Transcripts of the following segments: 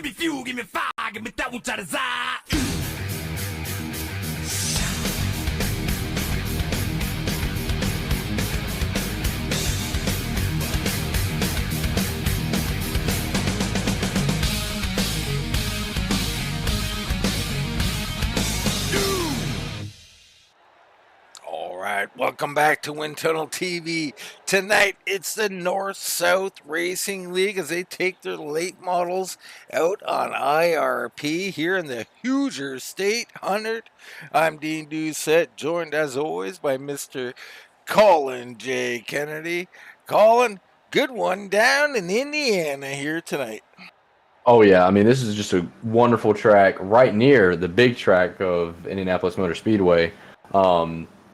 me fuel, give me fire, give me that which I desire. Welcome back to Wind Tunnel TV. Tonight, it's the North-South Racing League as they take their late models out on IRP here in the Hoosier State Hundred. I'm Dean Doucette, joined as always by Mr. Colin J. Kennedy. Colin, good one down in Indiana here tonight. Oh, yeah. I mean, this is just a wonderful track right near the big track of Indianapolis Motor Speedway.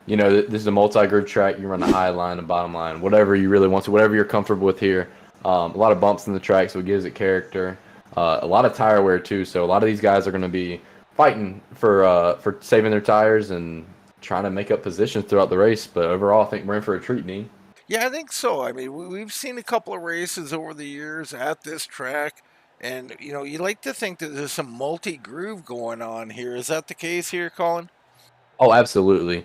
You know, this is a multi-groove track. You run the high line and bottom line, whatever you really want to, whatever you're comfortable with here. A lot of bumps in the track, so it gives it character. A lot of tire wear, too, so a lot of these guys are going to be fighting for saving their tires and trying to make up positions throughout the race. But overall, I think we're in for a treat, Dean. Yeah, I think so. I mean, we've seen a couple of races over the years at this track, and, you know, you like to think that there's some multi-groove going on here. Is that the case here, Colin? Oh, absolutely.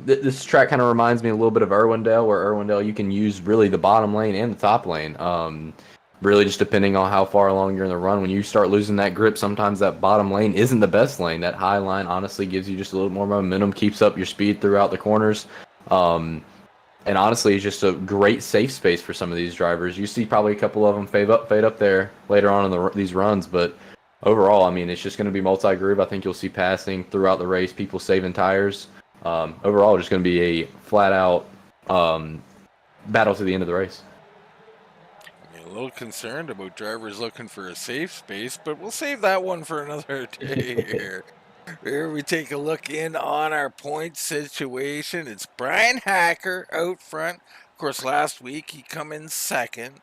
This track kind of reminds me a little bit of Irwindale, where Irwindale you can use really the bottom lane and the top lane. Really just depending on how far along you're in the run. When you start losing that grip, sometimes that bottom lane isn't the best lane. That high line honestly gives you just a little more momentum, keeps up your speed throughout the corners. And honestly, it's just a great safe space for some of these drivers. You see probably a couple of them fade up there later on in these runs, but overall, I mean, it's just going to be multi-groove. I think you'll see passing throughout the race, people saving tires. Overall, just going to be a flat-out battle to the end of the race. I'm a little concerned about drivers looking for a safe space, but we'll save that one for another day here. Here we take a look in on our point situation. It's Bryan Hacker out front. Of course, last week he come in second.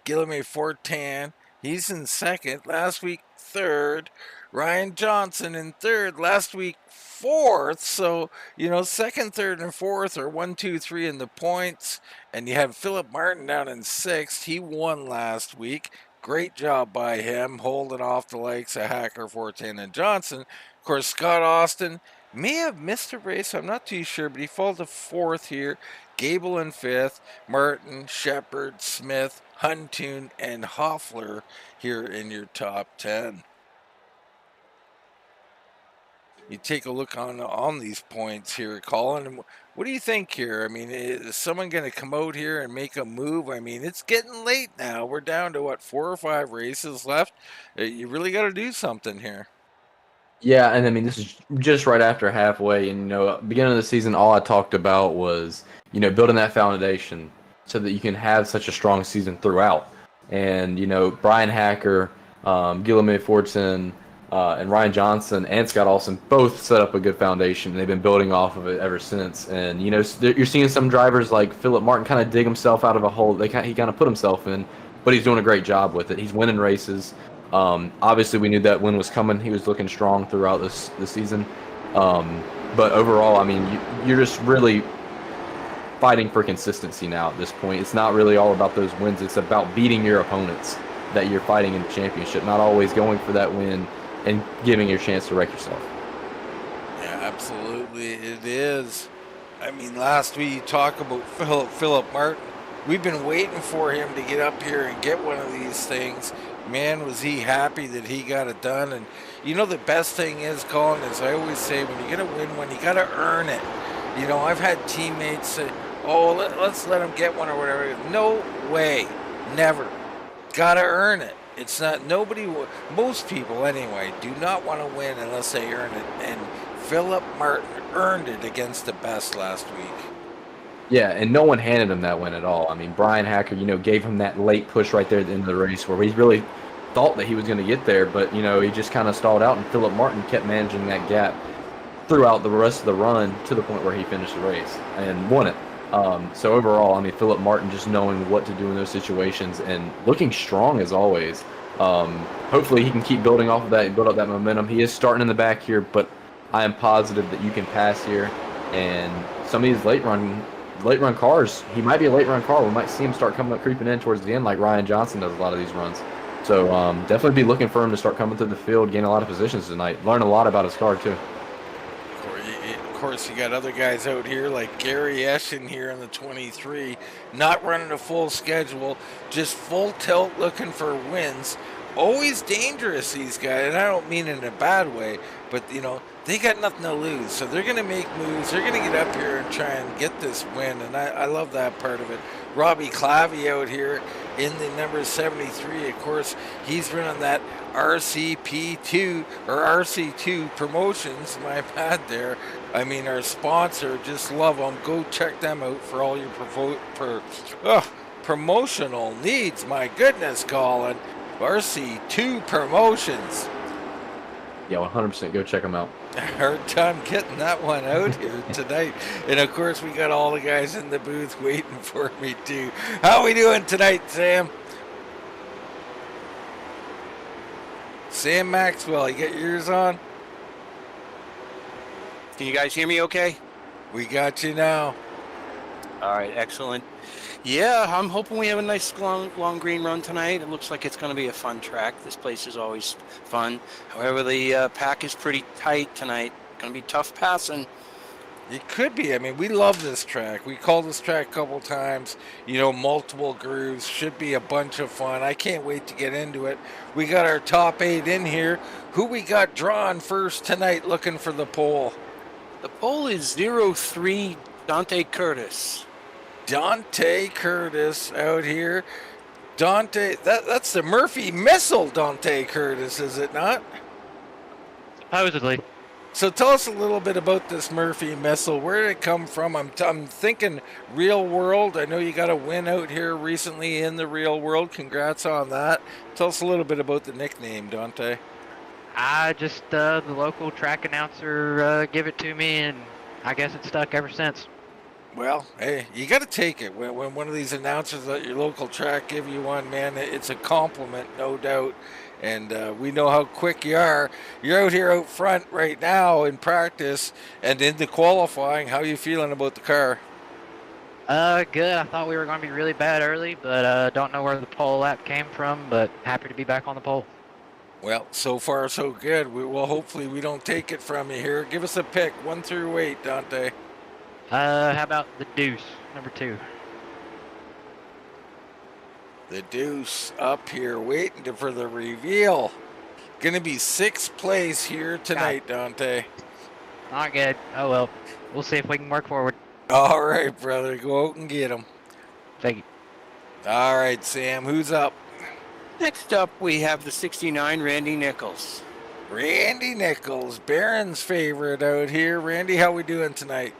Guillaume Fortin, he's in second. Last week, third. Ryan Johnson in third. Last week, fourth. So, you know, second, third, and fourth are 1, 2, 3 in the points. And you have Philip Martin down in sixth. He won last week. Great job by him, holding off the likes of Hacker, Fortin, and Johnson. Of course, Scott Austin may have missed a race. I'm not too sure, but he fell to fourth here. Gable in fifth. Martin, Shepard, Smith, Huntoon, and Hoffler here in your top 10. You take a look on these points here, Colin. What do you think here? I mean, is someone going to come out here and make a move? I mean, it's getting late now. We're down to, 4 or 5 races left. You really got to do something here. Yeah, and I mean, this is just right after halfway. And, you know, beginning of the season, all I talked about was, you know, building that foundation so that you can have such a strong season throughout. And, you know, Bryan Hacker, Guillaume Fortin, and Ryan Johnson and Scott Austin both set up a good foundation, and they've been building off of it ever since. And, you know, you're seeing some drivers like Philip Martin kind of dig himself out of a hole he kind of put himself in, but he's doing a great job with it. He's winning races. Obviously, we knew that win was coming. He was looking strong throughout this season. But overall, I mean, you're just really fighting for consistency now at this point. It's not really all about those wins. It's about beating your opponents that you're fighting in the championship, not always going for that win and giving your chance to wreck yourself. Yeah, absolutely it is. I mean, last week you talk about Philip Martin. We've been waiting for him to get up here and get one of these things. Man, was he happy that he got it done. And you know, the best thing is, Colin, as I always say, when you're going to win one, you got to earn it. You know, I've had teammates say, oh, let's let him get one or whatever. No way. Never. Got to earn it. It's not, most people anyway, do not want to win unless they earn it. And Philip Martin earned it against the best last week. Yeah, and no one handed him that win at all. I mean, Bryan Hacker, you know, gave him that late push right there at the end of the race where he really thought that he was going to get there, but, you know, he just kind of stalled out, and Philip Martin kept managing that gap throughout the rest of the run to the point where he finished the race and won it. So overall, I mean, Philip Martin just knowing what to do in those situations and looking strong as always. Hopefully he can keep building off of that and build up that momentum. He is starting in the back here, but I am positive that you can pass here. And some of these late run cars, he might be a late run car. We might see him start coming up, creeping in towards the end like Ryan Johnson does a lot of these runs. So definitely be looking for him to start coming through the field, gain a lot of positions tonight. Learn a lot about his car too. Of course, you got other guys out here like Gary Eschen here in the 23, not running a full schedule, just full tilt looking for wins. Always dangerous, these guys, and I don't mean in a bad way, but they got nothing to lose, so they're going to make moves. They're going to get up here and try and get this win, and I love that part of it. Robbie Clavey out here in the number 73. Of course, he's running that RCP2 or RC2 Promotions. My bad there. I mean, our sponsor. Just love them. Go check them out for all your promotional needs. My goodness, Colin. RC2 Promotions. Yeah, 100%. Go check them out. Hard time getting that one out here tonight. And of course, we got all the guys in the booth waiting for me too. How we doing tonight, Sam? Sam Maxwell, you get yours on? Can you guys hear me okay? We got you now. All right, excellent. Yeah, I'm hoping we have a nice long green run tonight. It looks like it's going to be a fun track. This place is always fun. However, the pack is pretty tight tonight. Going to be tough passing. It could be. I mean, we love this track. We called this track a couple times. Multiple grooves. Should be a bunch of fun. I can't wait to get into it. We got our top 8 in here. Who we got drawn first tonight looking for the pole? The pole is 03 Dante Curtis. Dante Curtis out here. Dante, that's the Murphy Missile Dante Curtis, is it not? Supposedly. So tell us a little bit about this Murphy Missile. Where did it come from? I'm thinking real world. I know you got a win out here recently in the real world. Congrats on that. Tell us a little bit about the nickname, Dante. Just the local track announcer gave it to me, and I guess it's stuck ever since. Well, hey, you got to take it. When one of these announcers at your local track give you one, man, it's a compliment, no doubt. And we know how quick you are. You're out here out front right now in practice and in the qualifying. How you feeling about the car? Good. I thought we were going to be really bad early, but don't know where the pole lap came from, but happy to be back on the pole. Well, so far so good. Hopefully we don't take it from you here. Give us a pick, 1 through 8, Dante. How about the deuce, number 2? The deuce up here waiting for the reveal. Gonna be 6th place here tonight, Dante. Not good. Oh well. We'll see if we can work forward. All right, brother. Go out and get him. Thank you. All right, Sam. Who's up? Next up, we have the 69 Randy Nichols. Randy Nichols, Barron's favorite out here. Randy, how we doing tonight?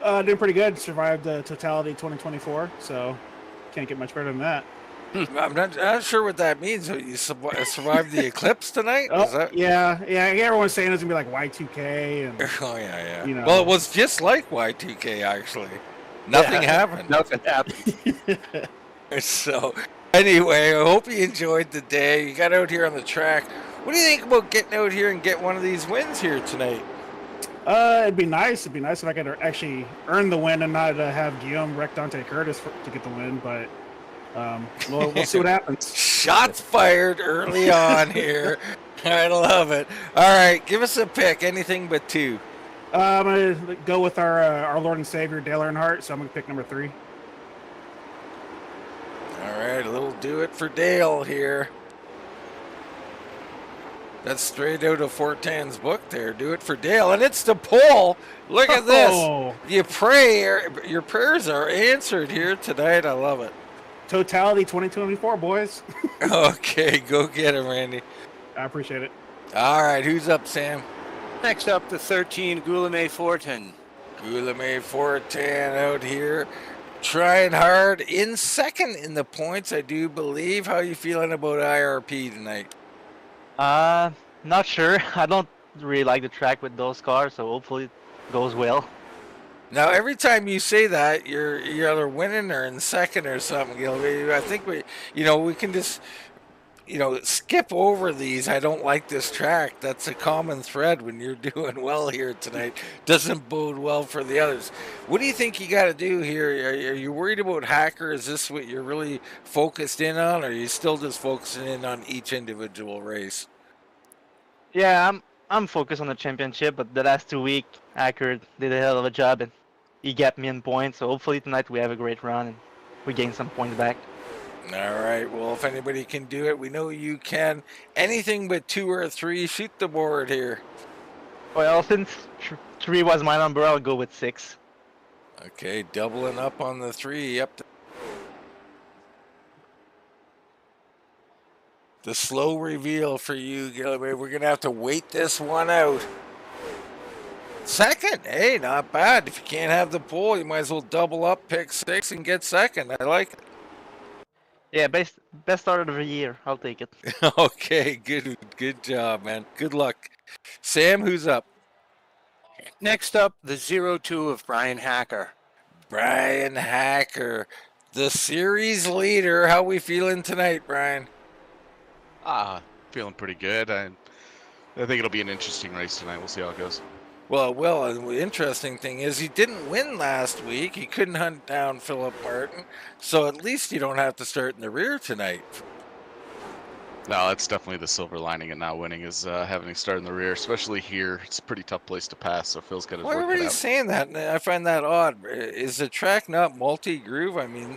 Doing pretty good. Survived the totality 2024, so can't get much better than that. I'm not sure what that means. You survived the eclipse tonight? Oh, yeah. Everyone's saying it's gonna be like Y2K, and oh yeah. Well, it was just like Y2K actually. Nothing happened. Nothing happened. So, anyway, I hope you enjoyed the day. You got out here on the track. What do you think about getting out here and get one of these wins here tonight? It'd be nice. It'd be nice if I could actually earn the win and not have Guillaume wreck Dante Curtis to get the win. But we'll see what happens. Shots fired early on here. I love it. All right, give us a pick. Anything but 2. I'm gonna go with our Lord and Savior Dale Earnhardt. So I'm gonna pick number 3. All right, a little do it for Dale here. That's straight out of Fortin's book there. Do it for Dale. And it's the pole. Look at this. You pray. Your prayers are answered here tonight. I love it. Totality 2024, boys. Okay, go get him, Randy. I appreciate it. All right, who's up, Sam? Next up, the 13 Guillaume Fortin. Guillaume Fortin out here. Trying hard. In 2nd in the points, I do believe. How you feeling about IRP tonight? Not sure. I don't really like the track with those cars, so hopefully it goes well. Now, every time you say that, you're either winning or in 2nd or something. I think we can just skip over these. I don't like this track. That's a common thread when you're doing well here tonight. Doesn't bode well for the others. What do you think you got to do here? Are you worried about Hacker? Is this what you're really focused in on, or are you still just focusing in on each individual race? Yeah, I'm focused on the championship, but the last 2 weeks, Hacker did a hell of a job, and he got me in points. So hopefully tonight we have a great run and we gain some points back. All right. Well, if anybody can do it, we know you can. Anything but 2 or 3, shoot the board here. Well, since 3 was my number, I'll go with 6. Okay, doubling up on the 3. Yep. The slow reveal for you, Gilbert. We're going to have to wait this one out. Second. Hey, not bad. If you can't have the pole, you might as well double up, pick 6, and get second. I like it. Yeah, best start of the year. I'll take it. Okay, good job, man. Good luck. Sam, who's up? Next up, the 0-2 of Bryan Hacker. Bryan Hacker, the series leader. How we feeling tonight, Bryan? Feeling pretty good. I think it'll be an interesting race tonight. We'll see how it goes. Well, the interesting thing is he didn't win last week. He couldn't hunt down Philip Martin, so at least you don't have to start in the rear tonight. No, that's definitely the silver lining in not winning is having to start in the rear, especially here. It's a pretty tough place to pass, so Phil's got to work it out. Everybody's saying that, and I find that odd. Is the track not multi-groove? I mean,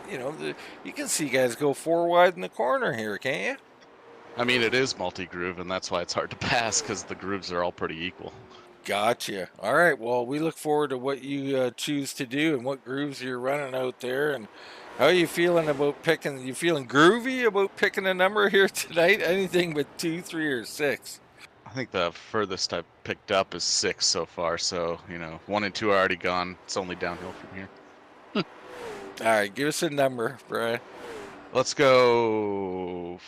you can see guys go 4 wide in the corner here, can't you? I mean, it is multi-groove, and that's why it's hard to pass, because the grooves are all pretty equal. Gotcha. All right, well, we look forward to what you choose to do and what grooves you're running out there. And how are you feeling about picking? You feeling groovy about picking a number here tonight? Anything but 2, 3, or 6? I think the furthest I've picked up is 6 so far, so, 1 and 2 are already gone. It's only downhill from here. All right, give us a number, Bryan. Let's go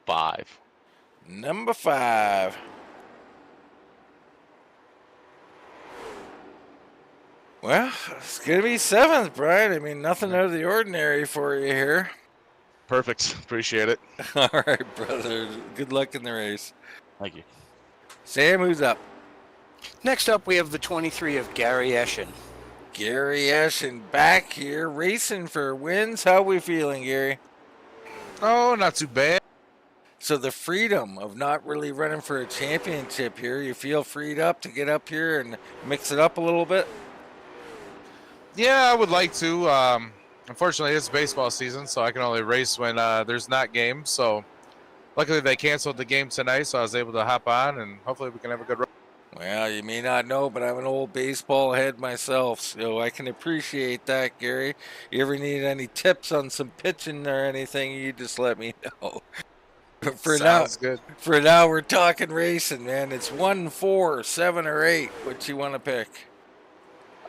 5. Number 5. Well, it's going to be 7th, Bryan. I mean, nothing out of the ordinary for you here. Perfect. Appreciate it. All right, brother. Good luck in the race. Thank you. Sam, who's up? Next up, we have the 23 of Gary Eschen. Gary Eschen back here, racing for wins. How we feeling, Gary? Oh, not too bad. So the freedom of not really running for a championship here, you feel freed up to get up here and mix it up a little bit? Yeah, I would like to. Unfortunately, it's baseball season, so I can only race when there's not games. So luckily they canceled the game tonight, so I was able to hop on, and hopefully we can have a good run. Well, you may not know, but I'm an old baseball head myself, so I can appreciate that, Gary. You ever need any tips on some pitching or anything, you just let me know. Sounds good. For now, we're talking racing, man. It's 1, 4, 7, or 8. What you want to pick?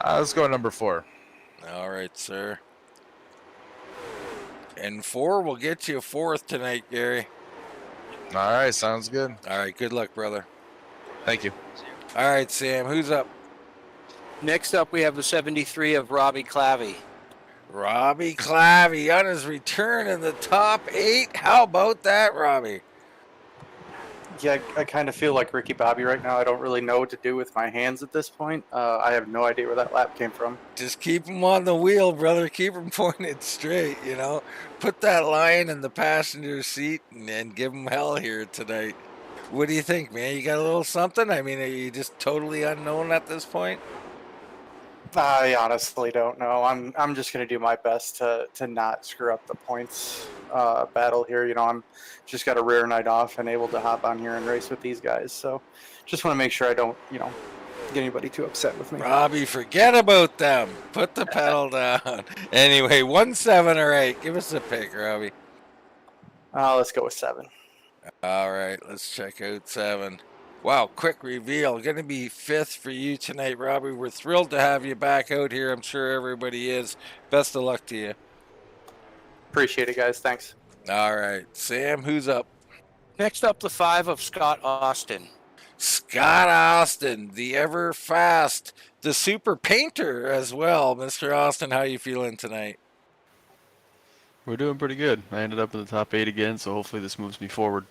Let's go number 4. All right, sir. And 4 will get you a 4th tonight, Gary. All right, sounds good. All right, good luck, brother. Thank you. All right, Sam, who's up? Next up, we have the 73 of Robbie Clavey. Robbie Clavey on his return in the top 8. How about that, Robbie? Yeah, I kind of feel like Ricky Bobby right now. I don't really know what to do with my hands at this point. I have no idea where that lap came from. Just keep him on the wheel, brother. Keep him pointed straight, Put that lion in the passenger seat and give him hell here tonight. What do you think, man? You got a little something? I mean, are you just totally unknown at this point? I honestly don't know. I'm just going to do my best to not screw up the points battle here. I'm just got a rare night off and able to hop on here and race with these guys. So just want to make sure I don't, get anybody too upset with me. Robbie, forget about them. Put the pedal down. Anyway, 1, 7, or 8. Give us a pick, Robbie. Let's go with 7. All right, let's check out 7. Wow, quick reveal. Going to be 5th for you tonight, Robbie. We're thrilled to have you back out here. I'm sure everybody is. Best of luck to you. Appreciate it, guys. Thanks. All right. Sam, who's up? Next up, the 5 of Scott Austin. Scott Austin, the ever fast, the super painter as well. Mr. Austin, how you feeling tonight? We're doing pretty good. I ended up in the top 8 again, so hopefully this moves me forward.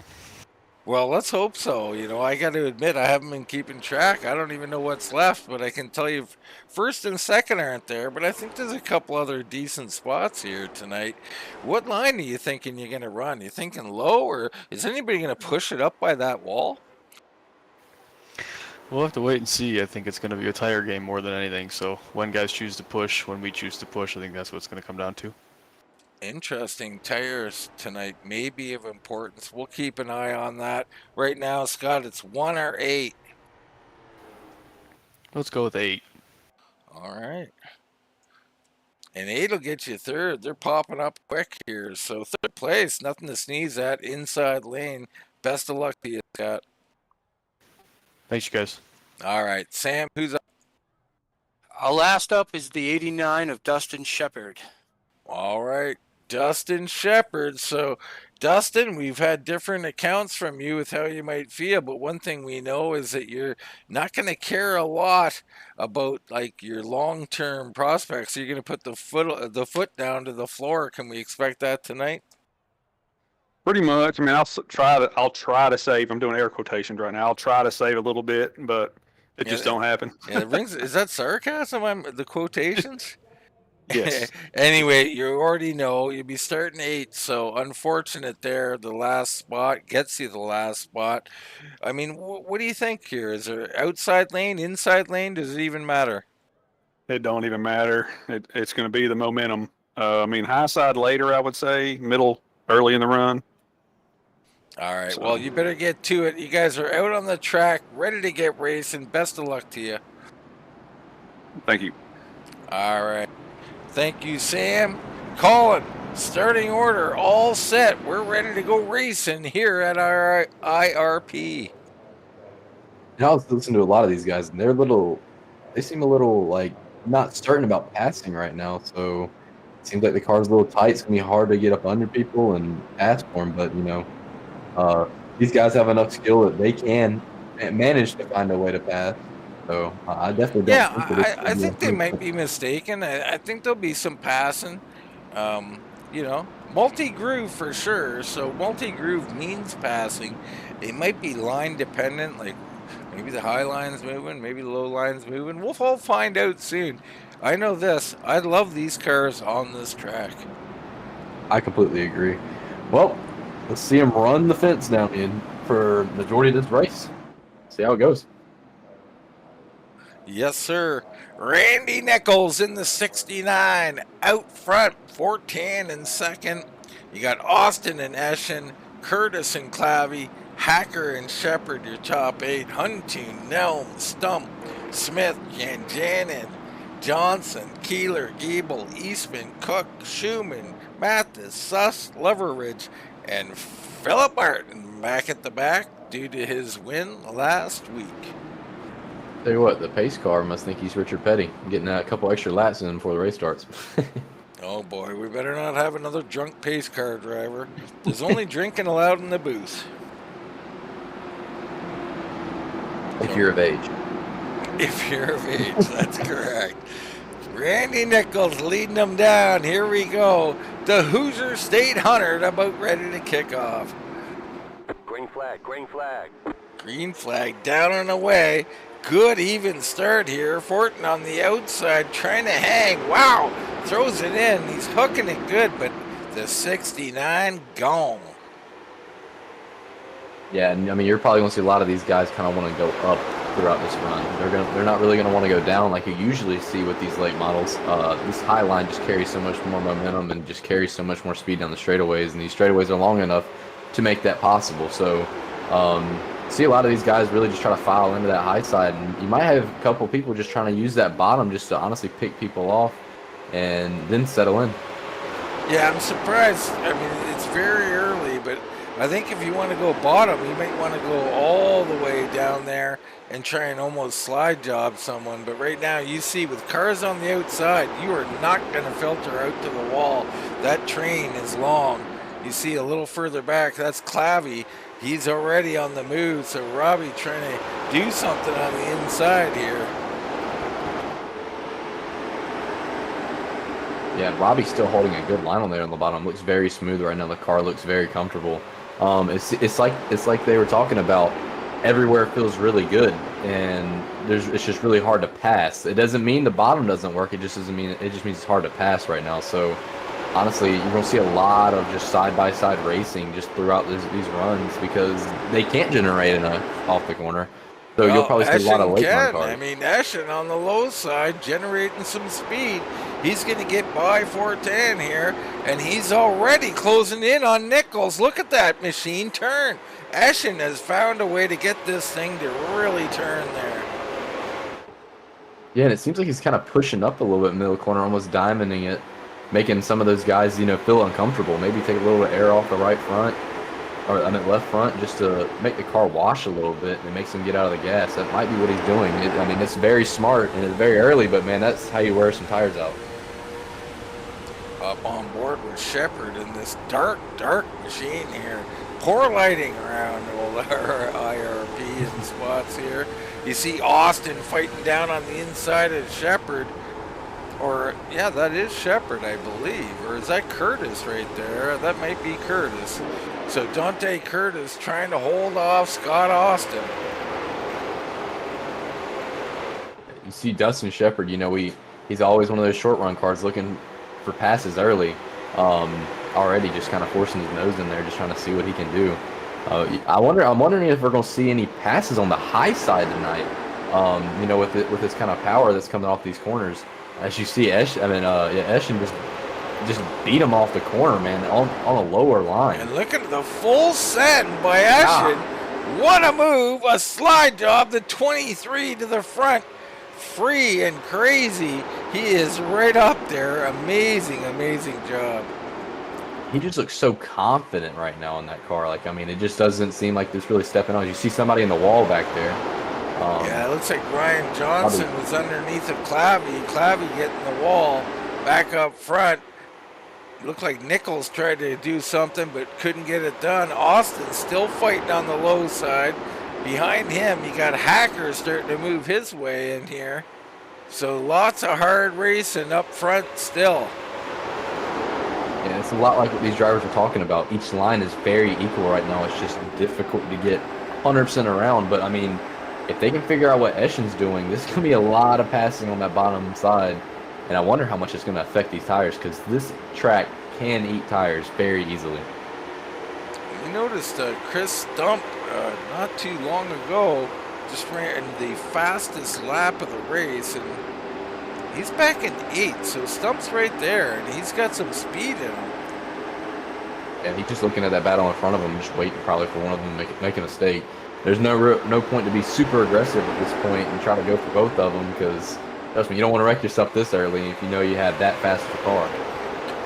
Well, let's hope so. You know, I got to admit, I haven't been keeping track. I don't even know what's left, but I can tell you first and second aren't there, but I think there's a couple other decent spots here tonight. What line are you thinking you're going to run? You thinking low, or is anybody going to push it up by that wall? We'll have to wait and see. I think it's going to be a tire game more than anything, so when guys choose to push, when we choose to push, I think that's what it's going to come down to. Interesting. Tires tonight may be of importance. We'll keep an eye on that. Right now, Scott, it's 1 or 8. Let's go with 8. All right. And 8 will get you third. They're popping up quick here. So third place, nothing to sneeze at. Inside lane. Best of luck to you, Scott. Thanks, you guys. All right. Sam, who's up? Last up is the 89 of Dustin Shepard. All right. Dustin Shepard. So, Dustin, we've had different accounts from you with how you might feel, but one thing we know is that you're not going to care a lot about like your long-term prospects. So you're going to put the foot down to the floor. Can we expect that tonight? Pretty much. I mean, I'll try to save. I'm doing air quotations right now. I'll try to save a little bit, but it just don't happen. Yeah, is that sarcasm? The quotations? Yes. Anyway, you already know you'll be starting 8, so unfortunate there. The last spot gets you the last spot. I mean, what do you think here? Is there outside lane, inside lane? Does it even matter? It don't even matter. It's going to be the momentum. I mean, high side later, I would say. Middle, early in the run. All right. Well, you better get to it. You guys are out on the track, ready to get racing. Best of luck to you. Thank you. All right. Thank you, Sam. Colin, starting order, all set. We're ready to go racing here at our IRP. I was listening to a lot of these guys, and they seem a little like not certain about passing right now. So it seems like the car's a little tight. It's gonna be hard to get up under people and pass for them. But these guys have enough skill that they can manage to find a way to pass. So I definitely don't I think they might be mistaken. I think there'll be some passing. Multi-groove for sure. So multi-groove means passing. It might be line dependent, like maybe the high line's moving, maybe the low line's moving. We'll all find out soon. I know this. I love these cars on this track. I completely agree. Well, let's see him run the fence down in for the majority of this race. See how it goes. Yes, sir. Randy Nichols in the 69 out front, 410 in second. You got Austin and Eschen, Curtis and Clavey, Hacker and Shepard, your top 8. Hunting, Nelm, Stump, Smith, Janjanin, Johnson, Keeler, Giebel, Eastman, Cook, Schumann, Mathis, Suss, Leveridge, and Philip Martin back at the back due to his win last week. Tell you what, the pace car must think he's Richard Petty, getting a couple extra laps in before the race starts. Oh boy, we better not have another drunk pace car driver. There's only drinking allowed in the booth. If you're of age. If you're of age, that's correct. Randy Nichols leading them down. Here we go. The Hoosier State Hundred about ready to kick off. Green flag, green flag. Green flag down and away. Good even start here. Fortin on the outside trying to hang. Wow, throws it in. He's hooking it good, but the 69 gone. Yeah, and I mean, you're probably going to see a lot of these guys kind of want to go up throughout this run. They're not really going to want to go down like you usually see with these late models. This high line just carries so much more momentum and just carries so much more speed down the straightaways, and these straightaways are long enough to make that possible. So see a lot of these guys really just try to file into that high side, and you might have a couple people just trying to use that bottom just to honestly pick people off and then settle in. Yeah, I'm surprised. I mean, it's very early, but I think if you want to go bottom, you might want to go all the way down there and try and almost slide job someone. But right now, you see with cars on the outside, you are not going to filter out to the wall. That train is long. You see a little further back, that's Clavey. He's already on the move, so Robbie trying to do something on the inside here. Yeah, Robbie's still holding a good line on there on the bottom. Looks very smooth right now. The car looks very comfortable. It's like they were talking about. Everywhere feels really good, and it's just really hard to pass. It doesn't mean the bottom doesn't work. It just means it's hard to pass right now. So honestly, you're gonna see a lot of just side-by-side racing just throughout these runs because they can't generate enough off the corner. So you'll probably see a lot of late run cars. I mean, Eschen on the low side generating some speed. He's going to get by Fortin here, and he's already closing in on Nichols. Look at that machine turn. Eschen has found a way to get this thing to really turn there. Yeah, and it seems like he's kind of pushing up a little bit in the middle corner, almost diamonding it, making some of those guys, feel uncomfortable. Maybe take a little bit of air off the right front, or left front, just to make the car wash a little bit and it makes him get out of the gas. That might be what he's doing. It's very smart and it's very early, but man, that's how you wear some tires out. Up on board with Shepard in this dark machine here. Poor lighting around all our IRP and spots here. You see Austin fighting down on the inside of Shepard. Or, yeah, that is Shepard, I believe. Or is that Curtis right there? That might be Curtis. So Dante Curtis trying to hold off Scott Austin. You see Dustin Shepard, he's always one of those short run cars looking for passes early. Already just kind of forcing his nose in there, just trying to see what he can do. I'm wondering if we're going to see any passes on the high side tonight. With this kind of power that's coming off these corners. As you see, Eschen just beat him off the corner, man, on a lower line. And look at the full send by Eschen. What a move, a slide job, the 23 to the front. Free and crazy. He is right up there. Amazing job. He just looks so confident right now in that car. It just doesn't seem like this really stepping on. You see somebody in the wall back there. Yeah, it looks like Ryan Johnson was underneath of Clavy. Clavy getting the wall back up front. Looked like Nichols tried to do something but couldn't get it done. Austin still fighting on the low side. Behind him, you got Hacker starting to move his way in here. So lots of hard racing up front still. Yeah, it's a lot like what these drivers are talking about. Each line is very equal right now. It's just difficult to get 100% around. But, if they can figure out what Eschen's doing, there's going to be a lot of passing on that bottom side. And I wonder how much it's going to affect these tires because this track can eat tires very easily. You noticed Chris Stump not too long ago just ran the fastest lap of the race, and he's back in 8th, so Stump's right there, and he's got some speed in him. Yeah, he's just looking at that battle in front of him, just waiting probably for one of them to make a mistake. There's no point to be super aggressive at this point and try to go for both of them because, trust me, you don't want to wreck yourself this early if you know you have that fast of a car.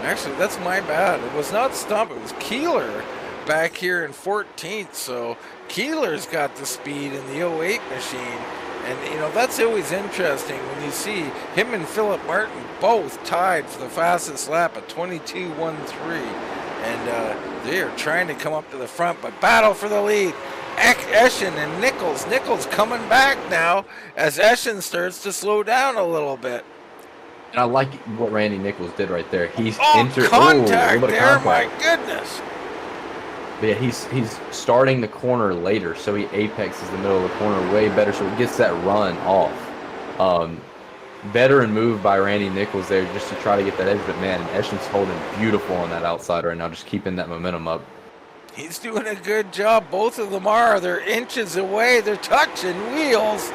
Actually, that's my bad. It was not Stump, it was Keeler back here in 14th, so Keeler's got the speed in the 08 machine. And, that's always interesting when you see him and Philip Martin both tied for the fastest lap at 22.13. And they are trying to come up to the front, but battle for the lead. Eschen and Nichols. Nichols coming back now as Eschen starts to slow down a little bit. And I like what Randy Nichols did right there. He's contact there, my goodness. But yeah, he's starting the corner later, so he apexes the middle of the corner way better, so he gets that run off. Veteran move by Randy Nichols there just to try to get that edge, but man, Eschen's holding beautiful on that outside right now, just keeping that momentum up. He's doing a good job. Both of them are. They're inches away. They're touching wheels.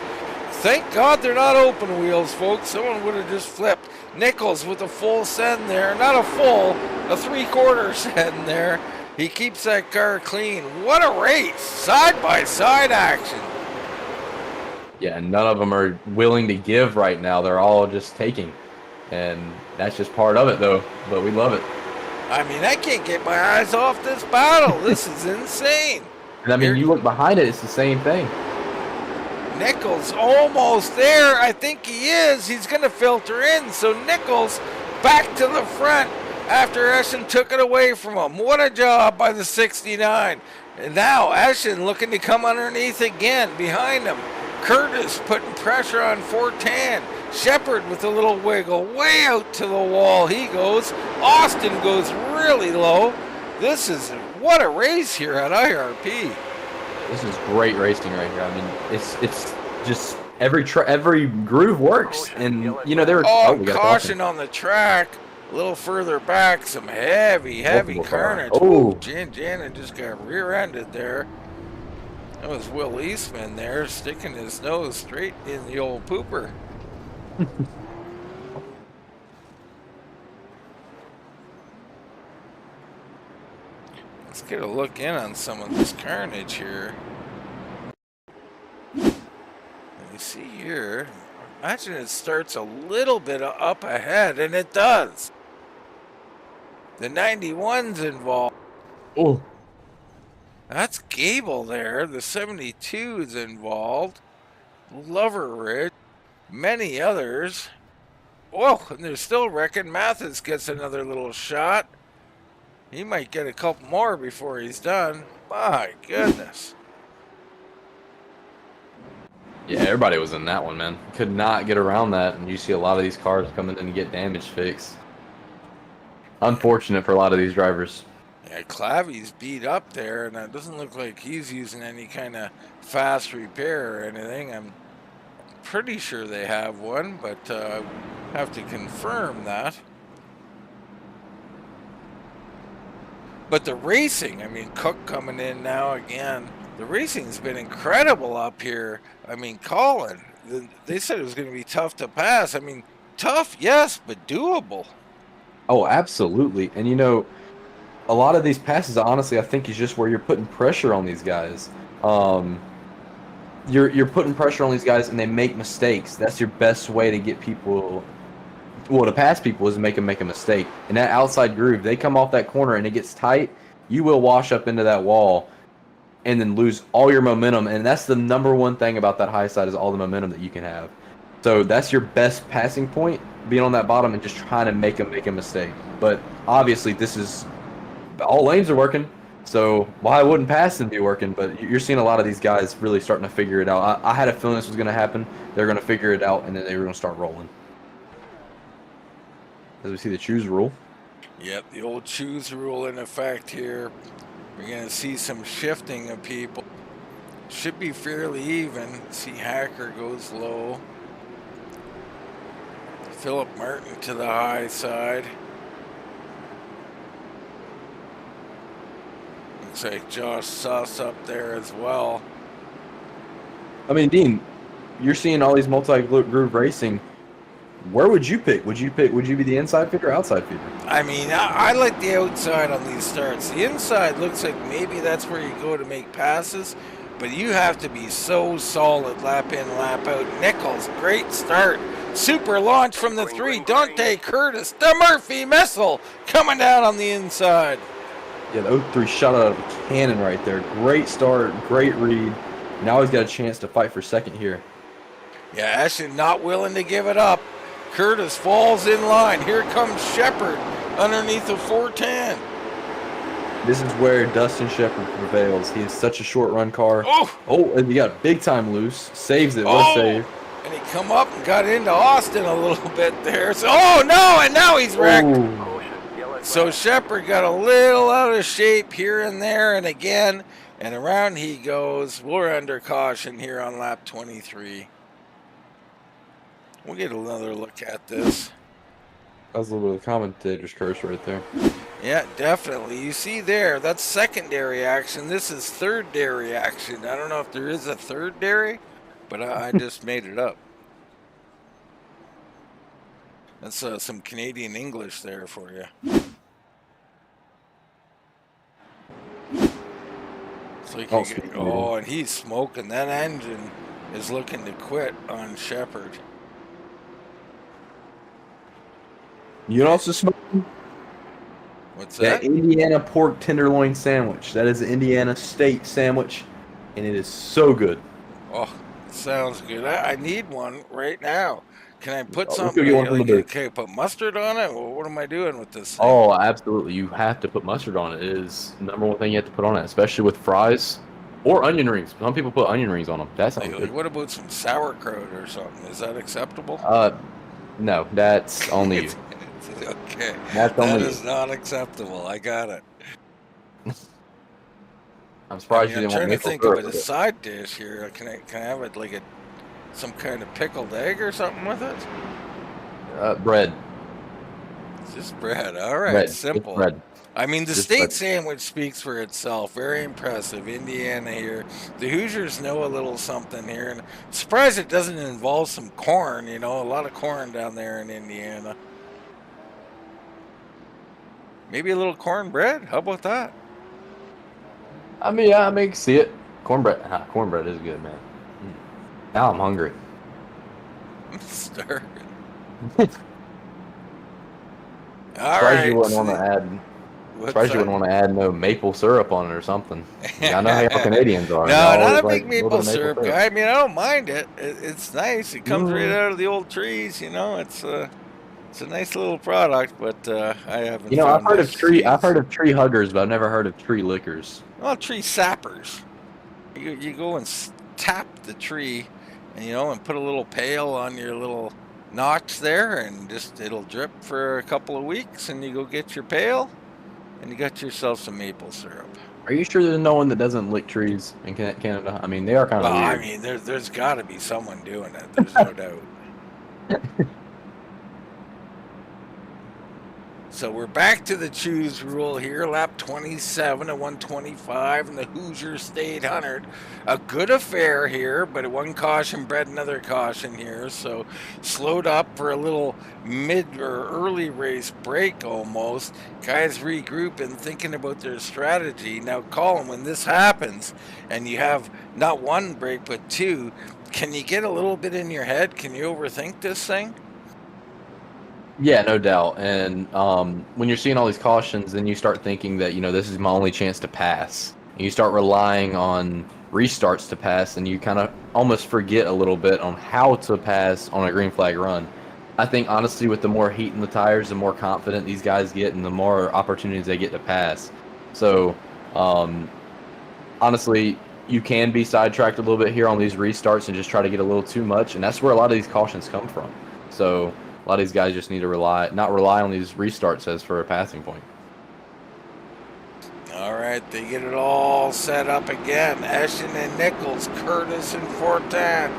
Thank God they're not open wheels, folks. Someone would have just flipped. Nichols with a full send there. Not a full, a 3/4 send there. He keeps that car clean. What a race. Side-by-side action. Yeah, and none of them are willing to give right now. They're all just taking. And that's just part of it, though. But we love it. I can't get my eyes off this battle. This is insane. And you look behind it, it's the same thing. Nichols almost there. I think he is. He's going to filter in. So Nichols back to the front after Eschen took it away from him. What a job by the 69. And now Eschen looking to come underneath again behind him. Curtis putting pressure on Fortin. Shepard with a little wiggle, way out to the wall he goes. Austin goes really low. What a race here at IRP. This is great racing right here. I mean, it's just every groove works, and you know they were. Oh, caution on the track. A little further back, some heavy carnage. Oh, Janin just got rear-ended there. That was Will Eastman there, sticking his nose straight in the old pooper. Let's get a look in on some of this carnage here. You see here, imagine it starts a little bit up ahead, and it does. The 91's involved. Oh, that's Gable there. The 72 is involved. Lover Ridge. Many others. Oh, and they're still wrecking. Mathis gets another little shot. He might get a couple more before he's done. My goodness. Yeah, everybody was in that one, man. Could not get around that, and you see a lot of these cars coming in to get damage fixed. Unfortunate for a lot of these drivers. Yeah, Clavy's beat up there, and it doesn't look like he's using any kind of fast repair or anything. I'm pretty sure they have one, but have to confirm that. But the racing, I mean, Cook coming in now again. The racing's been incredible up here. I mean, Colin, they said it was going to be tough to pass. I mean, tough, yes, but doable. Oh, absolutely. And you know, a lot of these passes, honestly, I think is just where you're putting pressure on these guys. You're putting pressure on these guys, and they make mistakes. That's your best way to get people, well, to pass people is make them make a mistake. And that outside groove, they come off that corner and it gets tight, you will wash up into that wall and then lose all your momentum. And that's the number one thing about that high side is all the momentum that you can have. So that's your best passing point, being on that bottom and just trying to make them make a mistake. But obviously this is, all lanes are working, so why wouldn't passing be working? But you're seeing a lot of these guys really starting to figure it out. I had a feeling this was going to happen. They're going to figure it out, and then they were going to start rolling. As we see the choose rule. Yep, the old choose rule in effect here. We're going to see some shifting of people. Should be fairly even. See Hacker goes low. Philip Martin to the high side. Looks like Josh Suss up there as well. I mean, Dean, you're seeing all these multi-groove racing. Where would you pick? Would you be the inside feeder or outside feeder? I mean, I like the outside on these starts. The inside looks like maybe that's where you go to make passes, but you have to be so solid lap in, lap out. Nichols, great start. Super launch from the 3. Dante Curtis, the Murphy missile coming down on the inside. Yeah, the 03 shot out of a cannon right there. Great start, great read. Now he's got a chance to fight for second here. Yeah, Ashton not willing to give it up. Curtis falls in line. Here comes Shepard underneath the 410. This is where Dustin Shepard prevails. He is such a short run car. Oh, and he got big time loose. Saves it. What a save. And he come up and got into Austin a little bit there. So, oh no, and now he's wrecked. Ooh. So Shepard got a little out of shape here and there and again, and around he goes. We're under caution here on lap 23. We'll get another look at this. That was a little bit of commentator's curse right there. Yeah, definitely. You see there, that's secondary action. This is third-dairy action. I don't know if there is a third-dairy, but I just made it up. That's some Canadian English there for you. It's like and he's smoking. That engine is looking to quit on Shepard. You know what's smoking? What's that? That Indiana pork tenderloin sandwich. That is an Indiana State sandwich, and it is so good. Oh, sounds good. I need one right now. Can I put something? Can I put mustard on it? Or what am I doing with this thing? Oh, absolutely. You have to put mustard on it. It is the number one thing you have to put on it, especially with fries. Or onion rings. Some people put onion rings on them. That sounds Like, good. what about some sauerkraut or something? Is that acceptable? No, that's only you. Okay. That's That only is not acceptable. I got it. I'm surprised you I'm didn't trying want to maple think of syrup it a with it. side dish here. Can I have it like some kind of pickled egg or something with it? Bread. It's just bread. All right, Bread. Just simple. bread. I mean, the Just state bread. sandwich speaks for itself. Very impressive. Indiana here. The Hoosiers know a little something here. And surprised it doesn't involve some corn. You know, a lot of corn down there in Indiana. Maybe a little cornbread? How about that? I mean, yeah, I mean, see it. Cornbread. Cornbread is good, man. Now I'm hungry. I'm starving. All Surprised right. you wouldn't want to add. What's Surprised you that? wouldn't want to add no maple syrup on it or something. I know how y'all Canadians are. No, Y'all not always a like big a little maple bit of syrup guy. I mean, I don't mind it. It's nice. It comes right out of the old trees. You know, it's a nice little product. But I haven't. You know, I've found heard of this tree. I've cheese. heard of tree huggers, but I've never heard of tree lickers. Well, tree sappers. You go and tap the tree, and and put a little pail on your little notch there, and just it'll drip for a couple of weeks, and you go get your pail, and you got yourself some maple syrup. Are you sure there's no one that doesn't lick trees in Canada? I mean, they are kind of Well, weird. I mean, there's got to be someone doing it. There's no doubt. So we're back to the choose rule here. Lap 27 at 125 in the Hoosier State Hundred. A good affair here, but one caution bred another caution here. So slowed up for a little mid or early race break almost. Guys regrouping, thinking about their strategy. Now, Colin, when this happens and you have not one break but two, can you get a little bit in your head? Can you overthink this thing? Yeah, no doubt. And when you're seeing all these cautions, then you start thinking that, this is my only chance to pass. And you start relying on restarts to pass, and you kind of almost forget a little bit on how to pass on a green flag run. I think, honestly, with the more heat in the tires, the more confident these guys get and the more opportunities they get to pass. So, honestly, you can be sidetracked a little bit here on these restarts and just try to get a little too much, and that's where a lot of these cautions come from. So a lot of these guys just need to not rely on these restarts as for a passing point. All right, they get it all set up again. Eschen and Nichols, Curtis and Fortin.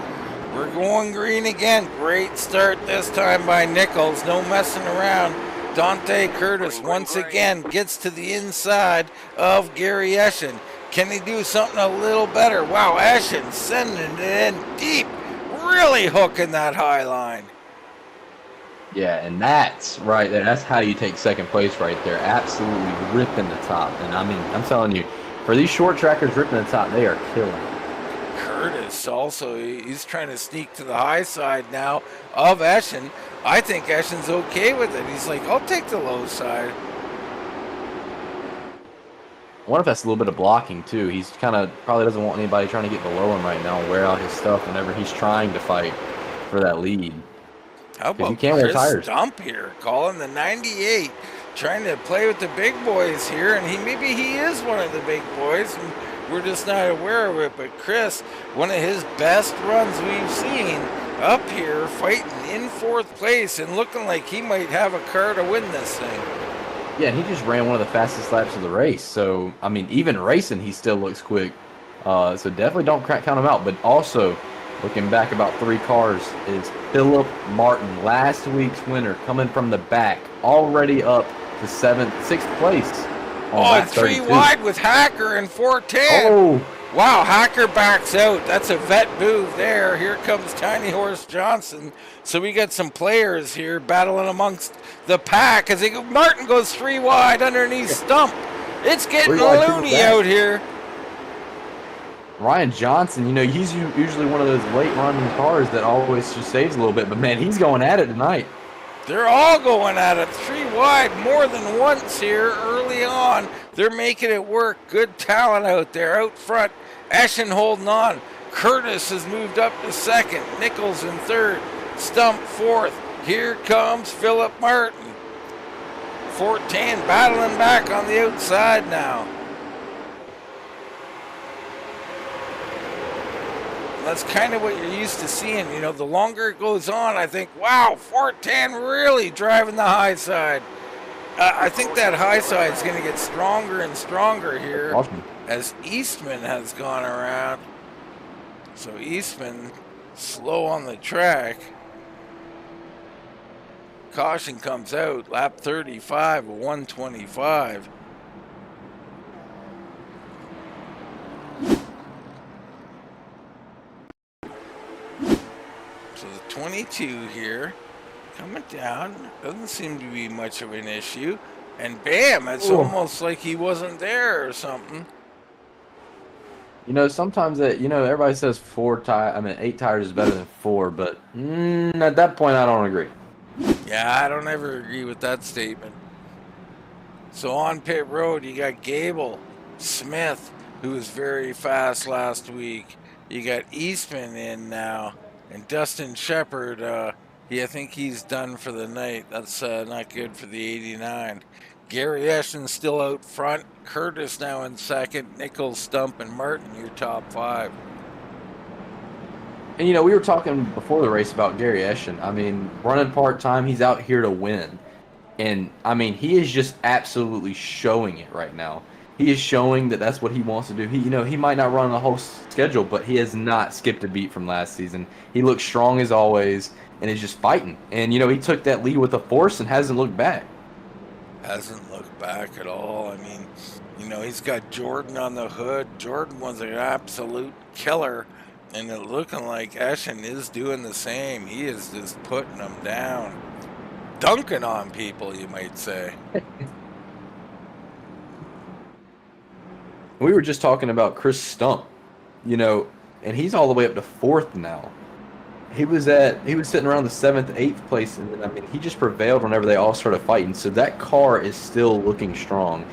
We're going green again. Great start this time by Nichols. No messing around. Dante Curtis once again gets to the inside of Gary Eschen. Can he do something a little better? Wow, Eschen sending it in deep. Really hooking that high line. Yeah, and that's right there. That's how you take second place right there. Absolutely ripping the top. And I mean, I'm telling you, for these short trackers ripping the top, they are killing. Curtis also, he's trying to sneak to the high side now of Eschen. I think Eschen's okay with it. He's like, I'll take the low side. I wonder if that's a little bit of blocking too. He's kind of probably doesn't want anybody trying to get below him right now and wear out his stuff whenever he's trying to fight for that lead. How about he can't wear Chris tires. Stump here, calling the 98, trying to play with the big boys here, and maybe he is one of the big boys, and we're just not aware of it. But Chris, one of his best runs we've seen up here, fighting in fourth place and looking like he might have a car to win this thing. Yeah, and he just ran one of the fastest laps of the race. So, I mean, even racing, he still looks quick. So definitely don't count him out. But also, looking back about 3 cars, is Philip Martin, last week's winner, coming from the back, already up to 6th place. Oh, and 3 wide with Hacker and Fortin. Oh. Wow, Hacker backs out. That's a vet move there. Here comes Tiny Horse Johnson. So we got some players here battling amongst the pack as Martin goes 3 wide underneath Stump. It's getting loony out here. Ryan Johnson, he's usually one of those late running cars that always just saves a little bit, but man, he's going at it tonight. They're all going at it 3 wide more than once here early on. They're making it work. Good talent out there out front. Eschen holding on. Curtis has moved up to 2nd. Nichols in 3rd. Stump 4th. Here comes Philip Martin. Fortin battling back on the outside now. That's kind of what you're used to seeing. You know, the longer it goes on, I think, wow, Fortin really driving the high side. I think that high side is going to get stronger and stronger here as Eastman has gone around. So Eastman slow on the track. Caution comes out, lap 35, 125. So the 22 here coming down, doesn't seem to be much of an issue. And bam, it's almost like he wasn't there or something. You know, sometimes that, you know, everybody says 8 tires is better than 4, but at that point I don't agree. Yeah, I don't ever agree with that statement. So on pit road, you got Gable, Smith, who was very fast last week. You got Eastman in now, and Dustin Shepard. I think he's done for the night. That's not good for the 89. Gary Eschen's still out front. Curtis now in second. Nichols, Stump, and Martin, your top 5. And, you know, we were talking before the race about Gary Eschen. I mean, running part-time, he's out here to win. And, I mean, he is just absolutely showing it right now. He is showing that that's what he wants to do. He might not run the whole schedule, but he has not skipped a beat from last season. He looks strong as always and is just fighting. And, you know, he took that lead with a force and hasn't looked back. Hasn't looked back at all. I mean, you know, he's got Jordan on the hood. Jordan was an absolute killer. And it looking like Eschen is doing the same. He is just putting them down. Dunking on people, you might say. We were just talking about Chris Stump, you know, and he's all the way up to 4th now. He was sitting around the 7th, 8th place, and I mean, he just prevailed whenever they all started fighting. So that car is still looking strong,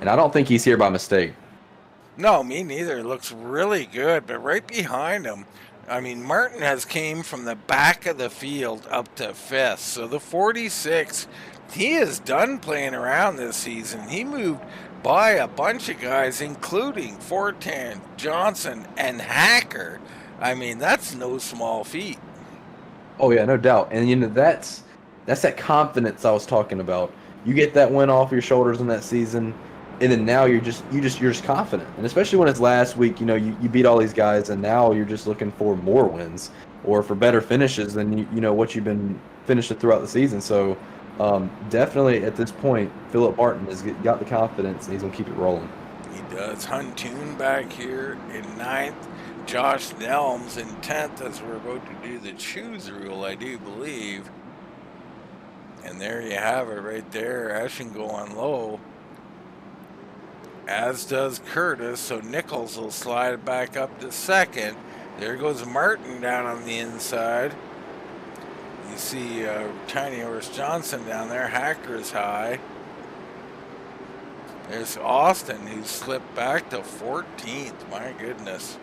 and I don't think he's here by mistake. No, me neither. It looks really good, but right behind him, I mean, Martin has came from the back of the field up to 5th. So the 46, he is done playing around this season. He moved by a bunch of guys, including Fortin, Johnson, and Hacker. I mean, that's no small feat. Oh yeah, no doubt. And you know, that's that confidence I was talking about. You get that win off your shoulders in that season, and then now you're just confident. And especially when it's last week, you know, you beat all these guys, and now you're just looking for more wins or for better finishes than you know what you've been finishing throughout the season. So definitely at this point, Philip Martin has got the confidence, and he's gonna keep it rolling. He does. Huntoon back here in 9th. Josh Nelms in 10th as we're about to do the choose rule, I do believe. And there you have it right there. Eschen going low. As does Curtis. So Nichols will slide back up to 2nd. There goes Martin down on the inside. You see Tiny Horse Johnson down there. Hacker's high. There's Austin, who slipped back to 14th. My goodness.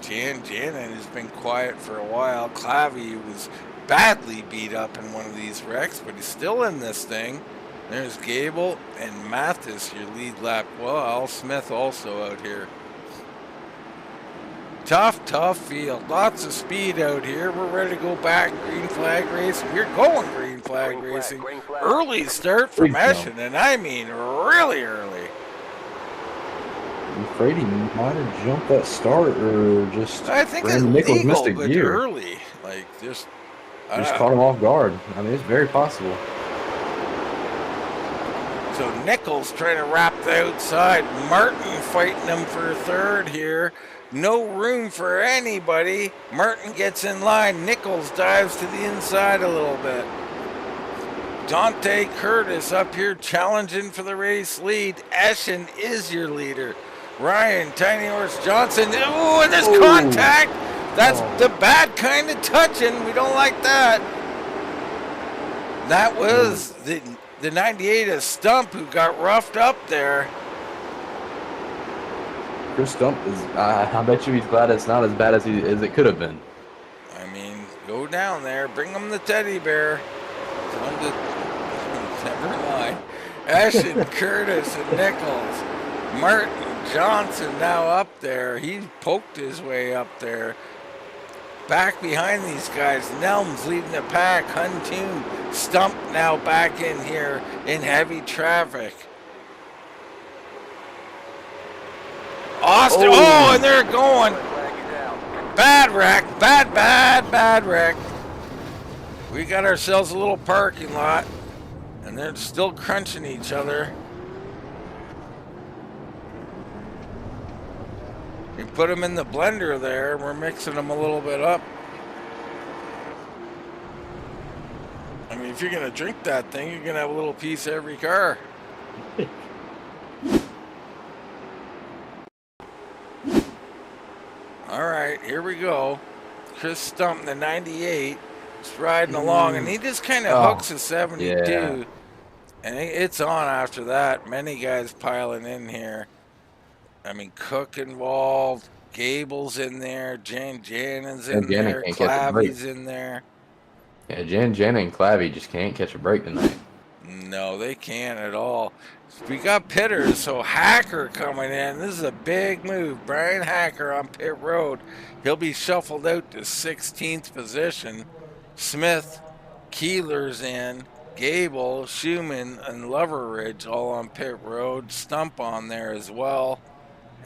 Janin has been quiet for a while. Clavy was badly beat up in one of these wrecks, but he's still in this thing. There's Gable and Mathis, your lead lap. Well, Al Smith also out here. Tough field. Lots of speed out here. We're ready to go back. Green flag racing. We're going green flag racing. Early start from Eschen, and I mean really early. I'm afraid he might have jumped that start or just. I think it's Nichols missed legal, a but gear. early. Like just Caught him off guard. I mean, it's very possible. So Nichols trying to wrap the outside. Martin fighting him for 3rd here. No room for anybody. Martin gets in line. Nichols dives to the inside a little bit. Dante Curtis up here challenging for the race lead. Eschen is your leader. Ryan, Tiny Horse Johnson. Oh, and there's contact. That's the bad kind of touching. We don't like that. That was the 98 of Stump who got roughed up there. Chris Stump is, I bet you he's glad it's not as bad as it could have been. I mean, go down there. Bring him the teddy bear. Never mind. Eschen, Curtis, and Nichols. Martin Johnson now up there. He poked his way up there. Back behind these guys, Nelms leading the pack. Huntoon Stump now back in here in heavy traffic. Austin, and they're going. Bad wreck, bad wreck. We got ourselves a little parking lot, and they're still crunching each other. We put them in the blender there, and we're mixing them a little bit up. I mean, if you're gonna drink that thing, you're gonna have a little piece of every car. All right, here we go. Chris Stump, the 98, is riding along, and he just kind of hooks a 72. Yeah. And it's on after that. Many guys piling in here. I mean, Cook involved, Gable's in there, Jannon's in there, Clavy's in there. Yeah, Janet and Clavy just can't catch a break tonight. No, they can't at all. We got pitters, so Hacker coming in. This is a big move. Bryan Hacker on pit road. He'll be shuffled out to 16th position. Smith, Keeler's in. Gable, Schumann, and Loveridge all on pit road. Stump on there as well.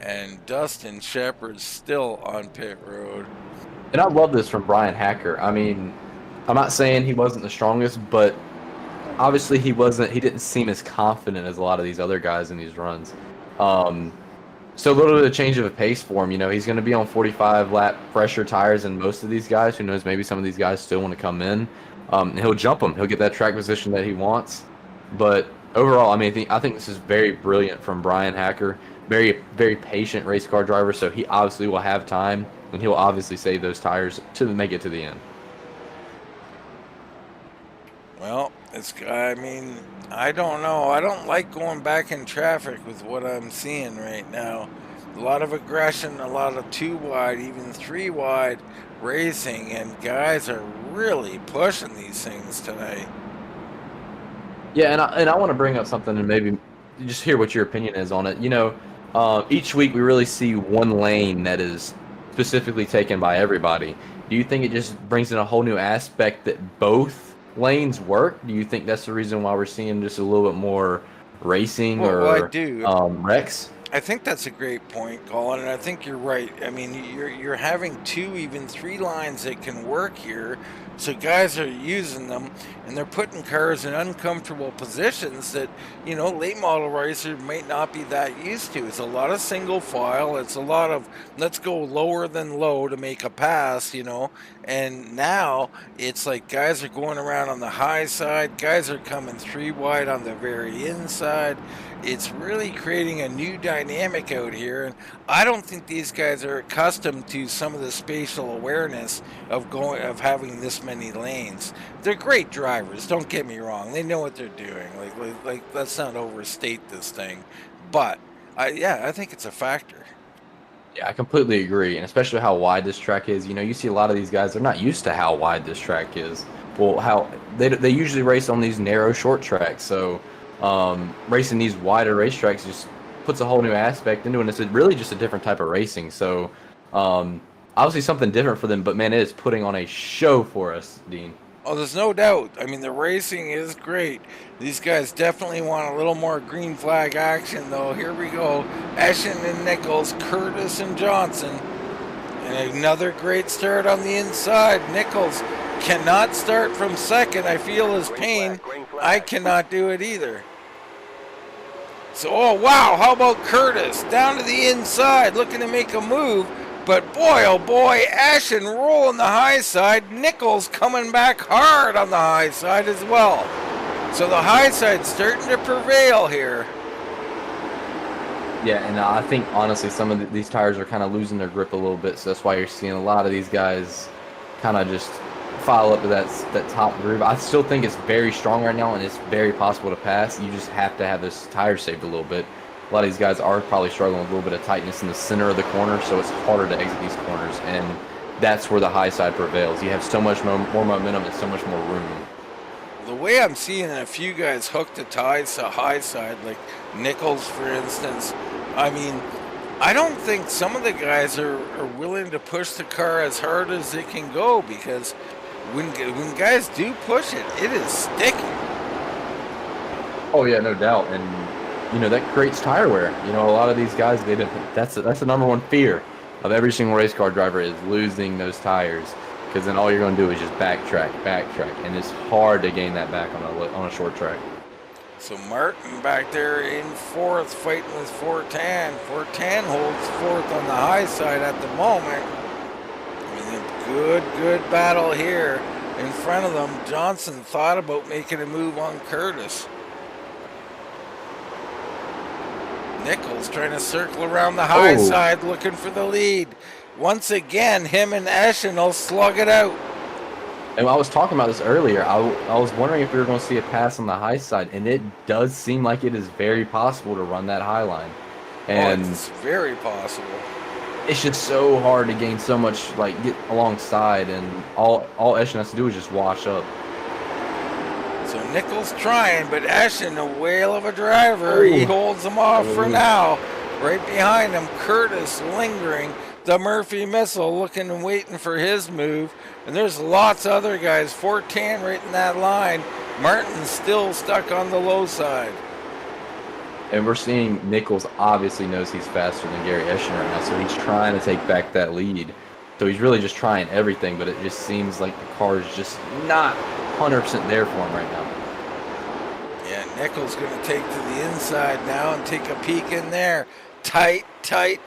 And Dustin Shepard's still on pit road. And I love this from Bryan Hacker. I mean, I'm not saying he wasn't the strongest, but obviously he didn't seem as confident as a lot of these other guys in these runs. So a little bit of change of a pace for him. You know, he's going to be on 45 lap fresher tires than most of these guys. Who knows, maybe some of these guys still want to come in. And he'll jump them. He'll get that track position that he wants. But overall, I mean, I think this is very brilliant from Bryan Hacker. Very, very patient race car driver, so he obviously will have time, and he'll obviously save those tires to make it to the end. Well, I mean, I don't know. I don't like going back in traffic with what I'm seeing right now. A lot of aggression, a lot of 2 wide, even 3 wide racing, and guys are really pushing these things tonight. Yeah, and I want to bring up something and maybe just hear what your opinion is on it. You know, each week we really see one lane that is specifically taken by everybody. Do you think it just brings in a whole new aspect that both lanes work? Do you think that's the reason why we're seeing just a little bit more racing I do. wrecks? I think that's a great point, Colin, and I think you're right. I mean, you're having 2, even 3 lines that can work here, so guys are using them, and they're putting cars in uncomfortable positions that, you know, late model racers might not be that used to. It's a lot of single file. It's a lot of let's go lower than low to make a pass, you know, and now it's like guys are going around on the high side. Guys are coming 3 wide on the very inside. It's really creating a new dynamic out here, and I don't think these guys are accustomed to some of the spatial awareness of having this many lanes. They're great drivers, don't get me wrong. They know what they're doing. Like let's not overstate this thing. But I think it's a factor. Yeah, I completely agree, and especially how wide this track is. You know, you see a lot of these guys, they're not used to how wide this track is. Well, how they usually race on these narrow short tracks, so racing these wider racetracks just puts a whole new aspect into it, and it's really just a different type of racing. So obviously something different for them, but man, it is putting on a show for us, Dean. Oh, there's no doubt. I mean, the racing is great. These guys definitely want a little more green flag action, though. Here we go. Eschen and Nichols, Curtis and Johnson. And another great start on the inside. Nichols cannot start from second. I feel his pain. I cannot do it either. So, oh, wow. How about Curtis? Down to the inside, looking to make a move. But boy, oh boy, Eschen rolling the high side. Nichols coming back hard on the high side as well. So the high side's starting to prevail here. Yeah, and I think honestly some of these tires are kind of losing their grip a little bit, so that's why you're seeing a lot of these guys kind of just file up to that top groove. I still think it's very strong right now, and it's very possible to pass. You just have to have this tire saved a little bit. A lot of these guys are probably struggling with a little bit of tightness in the center of the corner, so it's harder to exit these corners, and that's where the high side prevails. You have so much more momentum and so much more room. The way I'm seeing a few guys hook the ties to high side, like Nichols, for instance, I mean, I don't think some of the guys are willing to push the car as hard as it can go, because when guys do push it, it is sticky. Oh yeah, no doubt, and you know that creates tire wear. You know, a lot of these guys, that's the number one fear of every single race car driver is losing those tires, because then all you're going to do is just backtrack, and it's hard to gain that back on a short track. So Martin back there in fourth, fighting with Fortin. Fortin holds fourth on the high side at the moment. I mean, good battle here in front of them. Johnson thought about making a move on Curtis. Nichols trying to circle around the high side, looking for the lead. Once again, him and Eschen will slug it out. And I was talking about this earlier. I was wondering if we were going to see a pass on the high side, and it does seem like it is very possible to run that high line. And it's very possible. It's just so hard to gain so much, like, get alongside, and all Eschen has to do is just wash up. So Nichols trying, but Eschen, a whale of a driver. He holds him off for now. Right behind him, Curtis lingering. The Murphy missile looking and waiting for his move. And there's lots of other guys. Fortin right in that line. Martin's still stuck on the low side. And we're seeing Nichols obviously knows he's faster than Gary Eschen right now, so he's trying to take back that lead. So he's really just trying everything, but it just seems like the car is just not 100% there for him right now. Yeah, Nichols going to take to the inside now and take a peek in there. Tight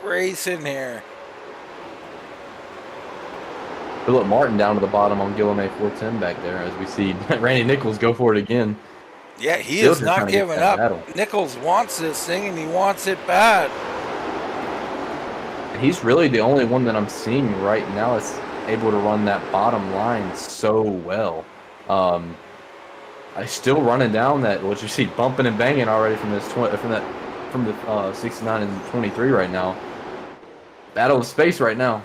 race in here. Philip Martin down to the bottom on Guillaume Fortin back there as we see Randy Nichols go for it again. Yeah, he Still is not giving up. Battle. Nichols wants this thing, and he wants it bad. He's really the only one that I'm seeing right now that's able to run that bottom line so well. I still running down that, what you see, bumping and banging already from the 69 and 23 right now. Battle of space right now.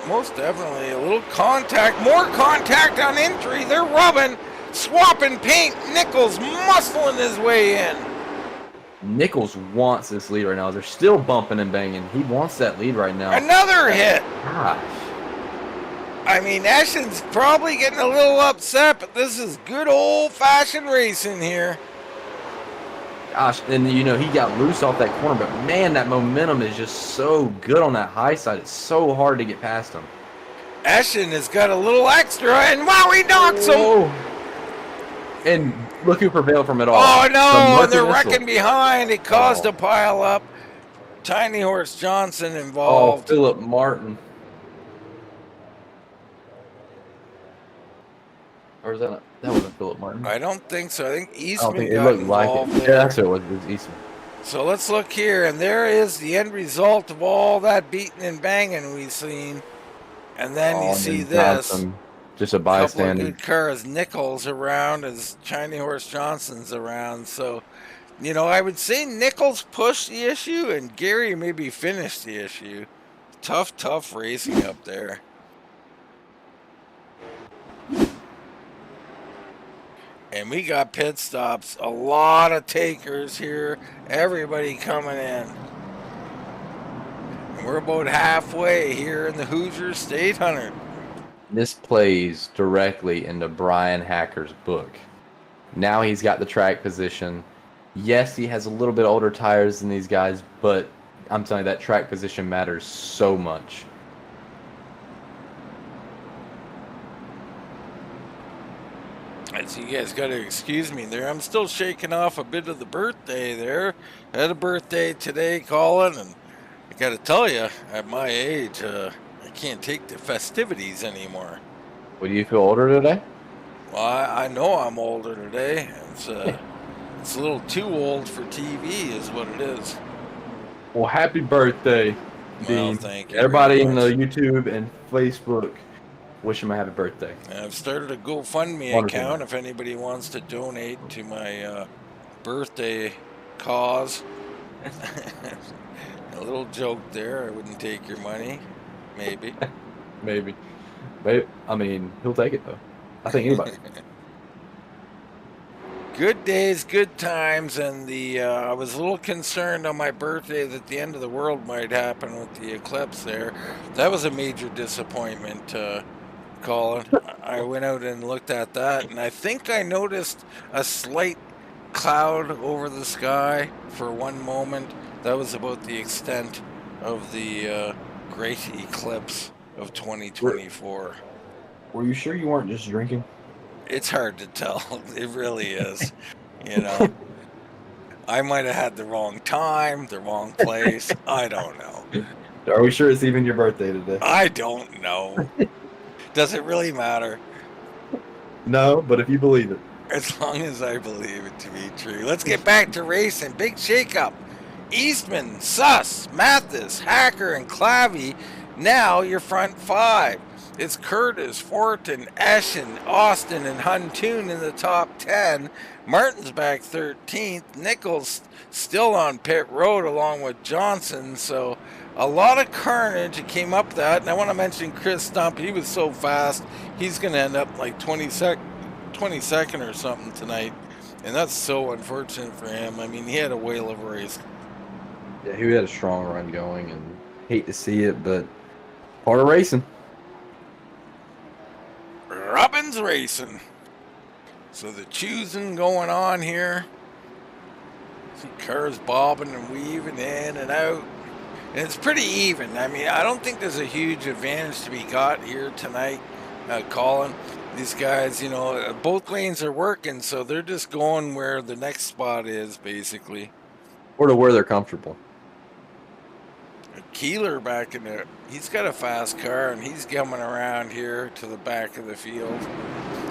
Most definitely a little contact, more contact on entry. They're rubbing, swapping paint. Nichols muscling his way in. Nichols wants this lead right now. They're still bumping and banging. He wants that lead right now. Another hit. Gosh. I mean, Eshen's probably getting a little upset, but this is good old-fashioned racing here. Gosh, and you know, he got loose off that corner, but man, that momentum is just so good on that high side. It's so hard to get past him. Eschen has got a little extra, and wow, he knocks him. And look who prevailed from it all. Oh, no, and they're missile. wrecking behind. It caused a pile up. Tiny Horse Johnson involved. Oh, Philip Martin. Or is that not? That wasn't Philip Martin. I don't think so. I think I Eastman don't think it got looked like involved it. there. Yeah, that's what it was. It was Eastman. So let's look here, and there is the end result of all that beating and banging we've seen. And then you see this. Johnson, just a Couple of bystander. good cars. Nichols around as Tiny Horse Johnson's around. So, you know, I would say Nichols pushed the issue and Gary maybe finished the issue. Tough racing up there. And we got pit stops. A lot of takers here. Everybody coming in. And we're about halfway here in the Hoosier State Hundred. This plays directly into Bryan Hacker's book. Now he's got the track position. Yes, he has a little bit older tires than these guys, but I'm telling you, that track position matters so much. So you guys got to excuse me there. I'm still shaking off a bit of the birthday there. I had a birthday today, Colin, and I got to tell you, at my age, I can't take the festivities anymore. Well, do you feel older today? Well, I know I'm older today. It's a little too old for TV is what it is. Well, happy birthday, Dean. Well, thank you. Everybody in the YouTube and Facebook, wish him a happy birthday. I've started a GoFundMe account if anybody wants to donate to my birthday cause. A little joke there. I wouldn't take your money. Maybe. Maybe. I mean, he'll take it, though. I think anybody. Good days, good times, and I was a little concerned on my birthday that the end of the world might happen with the eclipse there. That was a major disappointment, Colin. I went out and looked at that, and I think I noticed a slight cloud over the sky for one moment. That was about the extent of the great eclipse of 2024. Were you sure you weren't just drinking? It's hard to tell. It really is. You know, I might have had the wrong time, the wrong place. I don't know. Are we sure it's even your birthday today? I don't know. Does it really matter? No, but if you believe it. As long as I believe it to be true. Let's get back to racing. Big shakeup. Eastman, Suss, Mathis, Hacker, and Clavey. Now your front five. It's Curtis, Fortin, Eschen, Austin, and Huntoon in the top 10. Martin's back 13th. Nichols still on pit road along with Johnson. So a lot of carnage. It came up that. And I want to mention Chris Stump. He was so fast. He's going to end up like 22nd or something tonight. And that's so unfortunate for him. I mean, he had a whale of a race. Yeah, he had a strong run going, and hate to see it, but part of racing. Robbins Racing. So the choosing going on here. See cars bobbing and weaving in and out. And it's pretty even. I mean, I don't think there's a huge advantage to be got here tonight, Colin. These guys, you know, both lanes are working, so they're just going where the next spot is, basically. Or to where they're comfortable. Keeler back in there. He's got a fast car, and he's coming around here to the back of the field.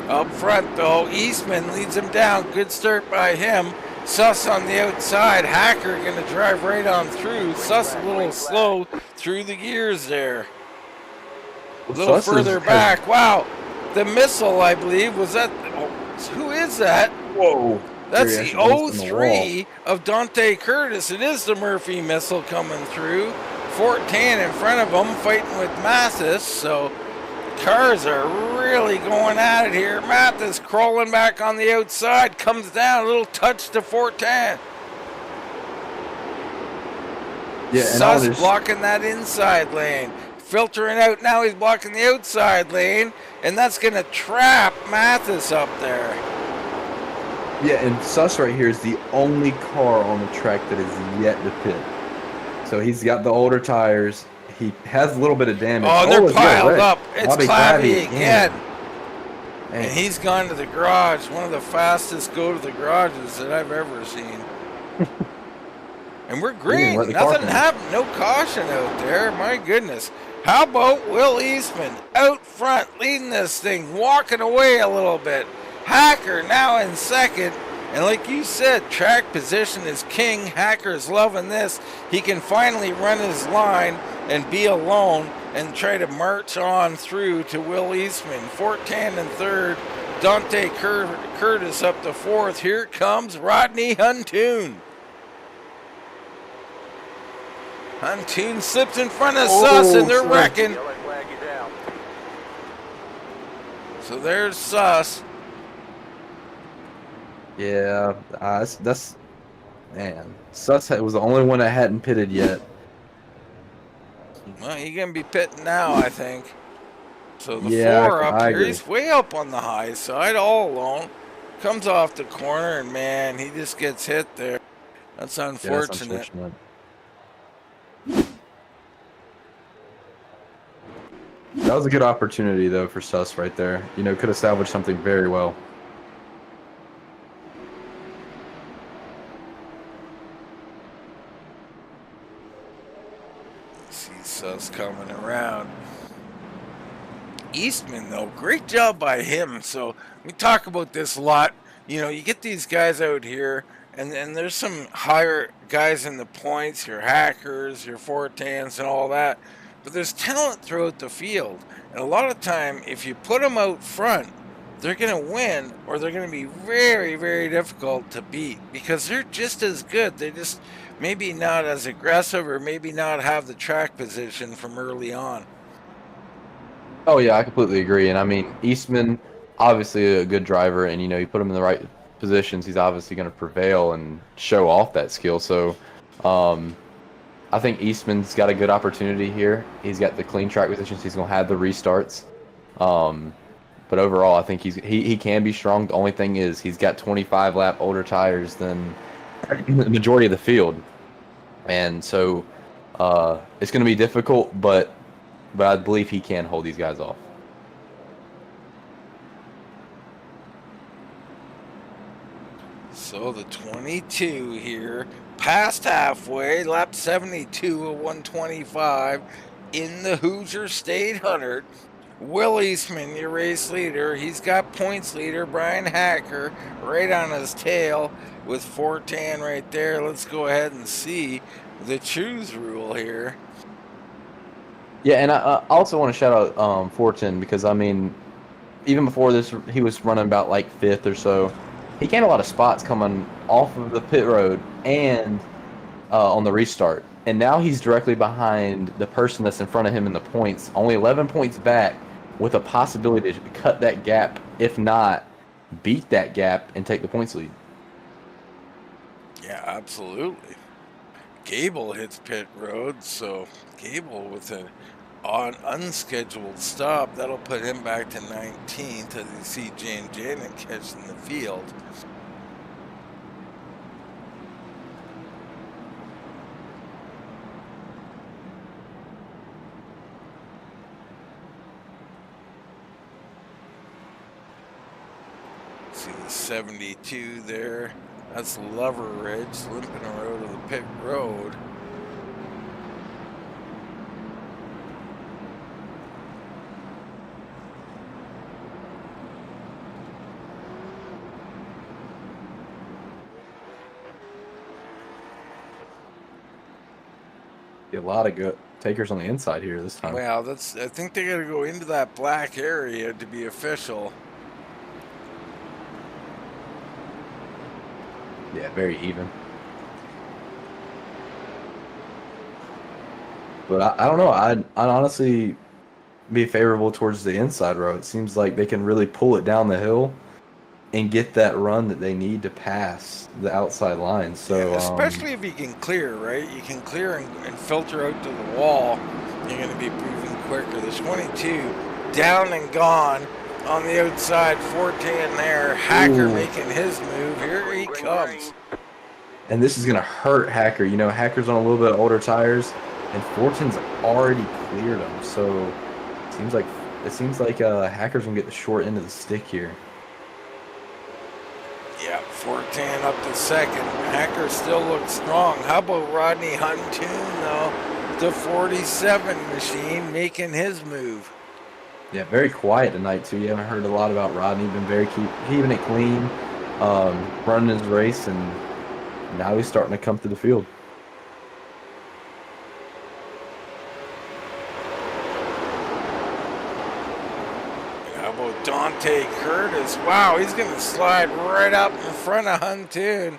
Up front, though, Eastman leads him down. Good start by him. Suss on the outside. Hacker going to drive right on through. Suss a little slow through the gears there. A little further back. Wow. The missile, I believe, was that... Oh, who is that? Whoa. That's the 03 of Dante Curtis. It is the Murphy missile coming through. 14 in front of him, fighting with Mathis. So cars are really going at it here. Mathis crawling back on the outside, comes down, a little touch to 14. Yeah, Suss blocking that inside lane. Filtering out, now he's blocking the outside lane, and that's going to trap Mathis up there. Yeah, and Suss right here is the only car on the track that is yet to pit. So he's got the older tires. He has a little bit of damage. Oh, they're piled up. It's Clavey again. Man. And he's gone to the garage. One of the fastest go to the garages that I've ever seen. And we're green. Nothing happened. No caution out there. My goodness. How about Will Eastman out front leading this thing, walking away a little bit. Hacker now in second. And like you said, track position is king. Hacker's loving this. He can finally run his line and be alone and try to march on through to Will Eastman. 14 and third. Dante Curtis up to fourth. Here comes Rodney Huntoon. Huntoon slips in front of Suss, and they're wrecking. So there's Suss. Yeah, that's man. Suss was the only one that hadn't pitted yet. Well, he's gonna be pitting now, I think. So the four up here, he's way up on the high side, all alone. Comes off the corner, and man, he just gets hit there. That's unfortunate. Yeah, that's unfortunate. That was a good opportunity, though, for Suss right there. You know, could have salvaged something very well. See Suss coming around. Eastman, though, great job by him. So we talk about this a lot. You know, you get these guys out here, and there's some higher guys in the points, your Hackers, your Fortans, and all that. But there's talent throughout the field. And a lot of time, if you put them out front, they're going to win, or they're going to be very, very difficult to beat because they're just as good. They just maybe not as aggressive or maybe not have the track position from early on. Oh, yeah, I completely agree. And, I mean, Eastman, obviously a good driver, and, you know, you put him in the right positions, he's obviously going to prevail and show off that skill. So I think Eastman's got a good opportunity here. He's got the clean track positions. He's going to have the restarts. But overall, I think he can be strong. The only thing is he's got 25 lap older tires than the majority of the field. And so it's going to be difficult, but I believe he can hold these guys off. So the 22 here, past halfway, lap 72 of 125 in the Hoosier State 100. Will Eastman, your race leader. He's got points leader Bryan Hacker right on his tail with Fortin right there. Let's go ahead and see the choose rule here. Yeah, and I also want to shout out Fortin because, I mean, even before this, he was running about like 5th or so. He gained a lot of spots coming off of the pit road and on the restart. And now he's directly behind the person that's in front of him in the points, only 11 points back, with a possibility to cut that gap, if not beat that gap and take the points lead. Yeah, absolutely. Gable hits pit road, so Gable with an unscheduled stop, that'll put him back to 19th as you see Jane Janet catching the field. See the 72 there. That's Lover Ridge, limping road of the pit road. A lot of good takers on the inside here this time. Well, I think they got to go into that black area to be official. Yeah, very even. But I don't know. I'd honestly be favorable towards the inside row. It seems like they can really pull it down the hill and get that run that they need to pass the outside line. So yeah, especially if you can clear, right? You can clear and filter out to the wall. You're going to be moving quicker. The 22 down and gone on the outside. 14 there. Hacker making his move. Here he comes. And this is going to hurt Hacker. You know, Hacker's on a little bit older tires, and Fortin's already cleared him. So it seems like Hacker's going to get the short end of the stick here. Yeah, Fortin up to second. Hacker still looks strong. How about Rodney Huntoon, though? The 47 machine making his move. Yeah, very quiet tonight, too. You haven't heard a lot about Rodney. Been very keeping it clean, running his race, and now he's starting to come to the field. Dante Curtis, wow, he's going to slide right up in front of Huntoon.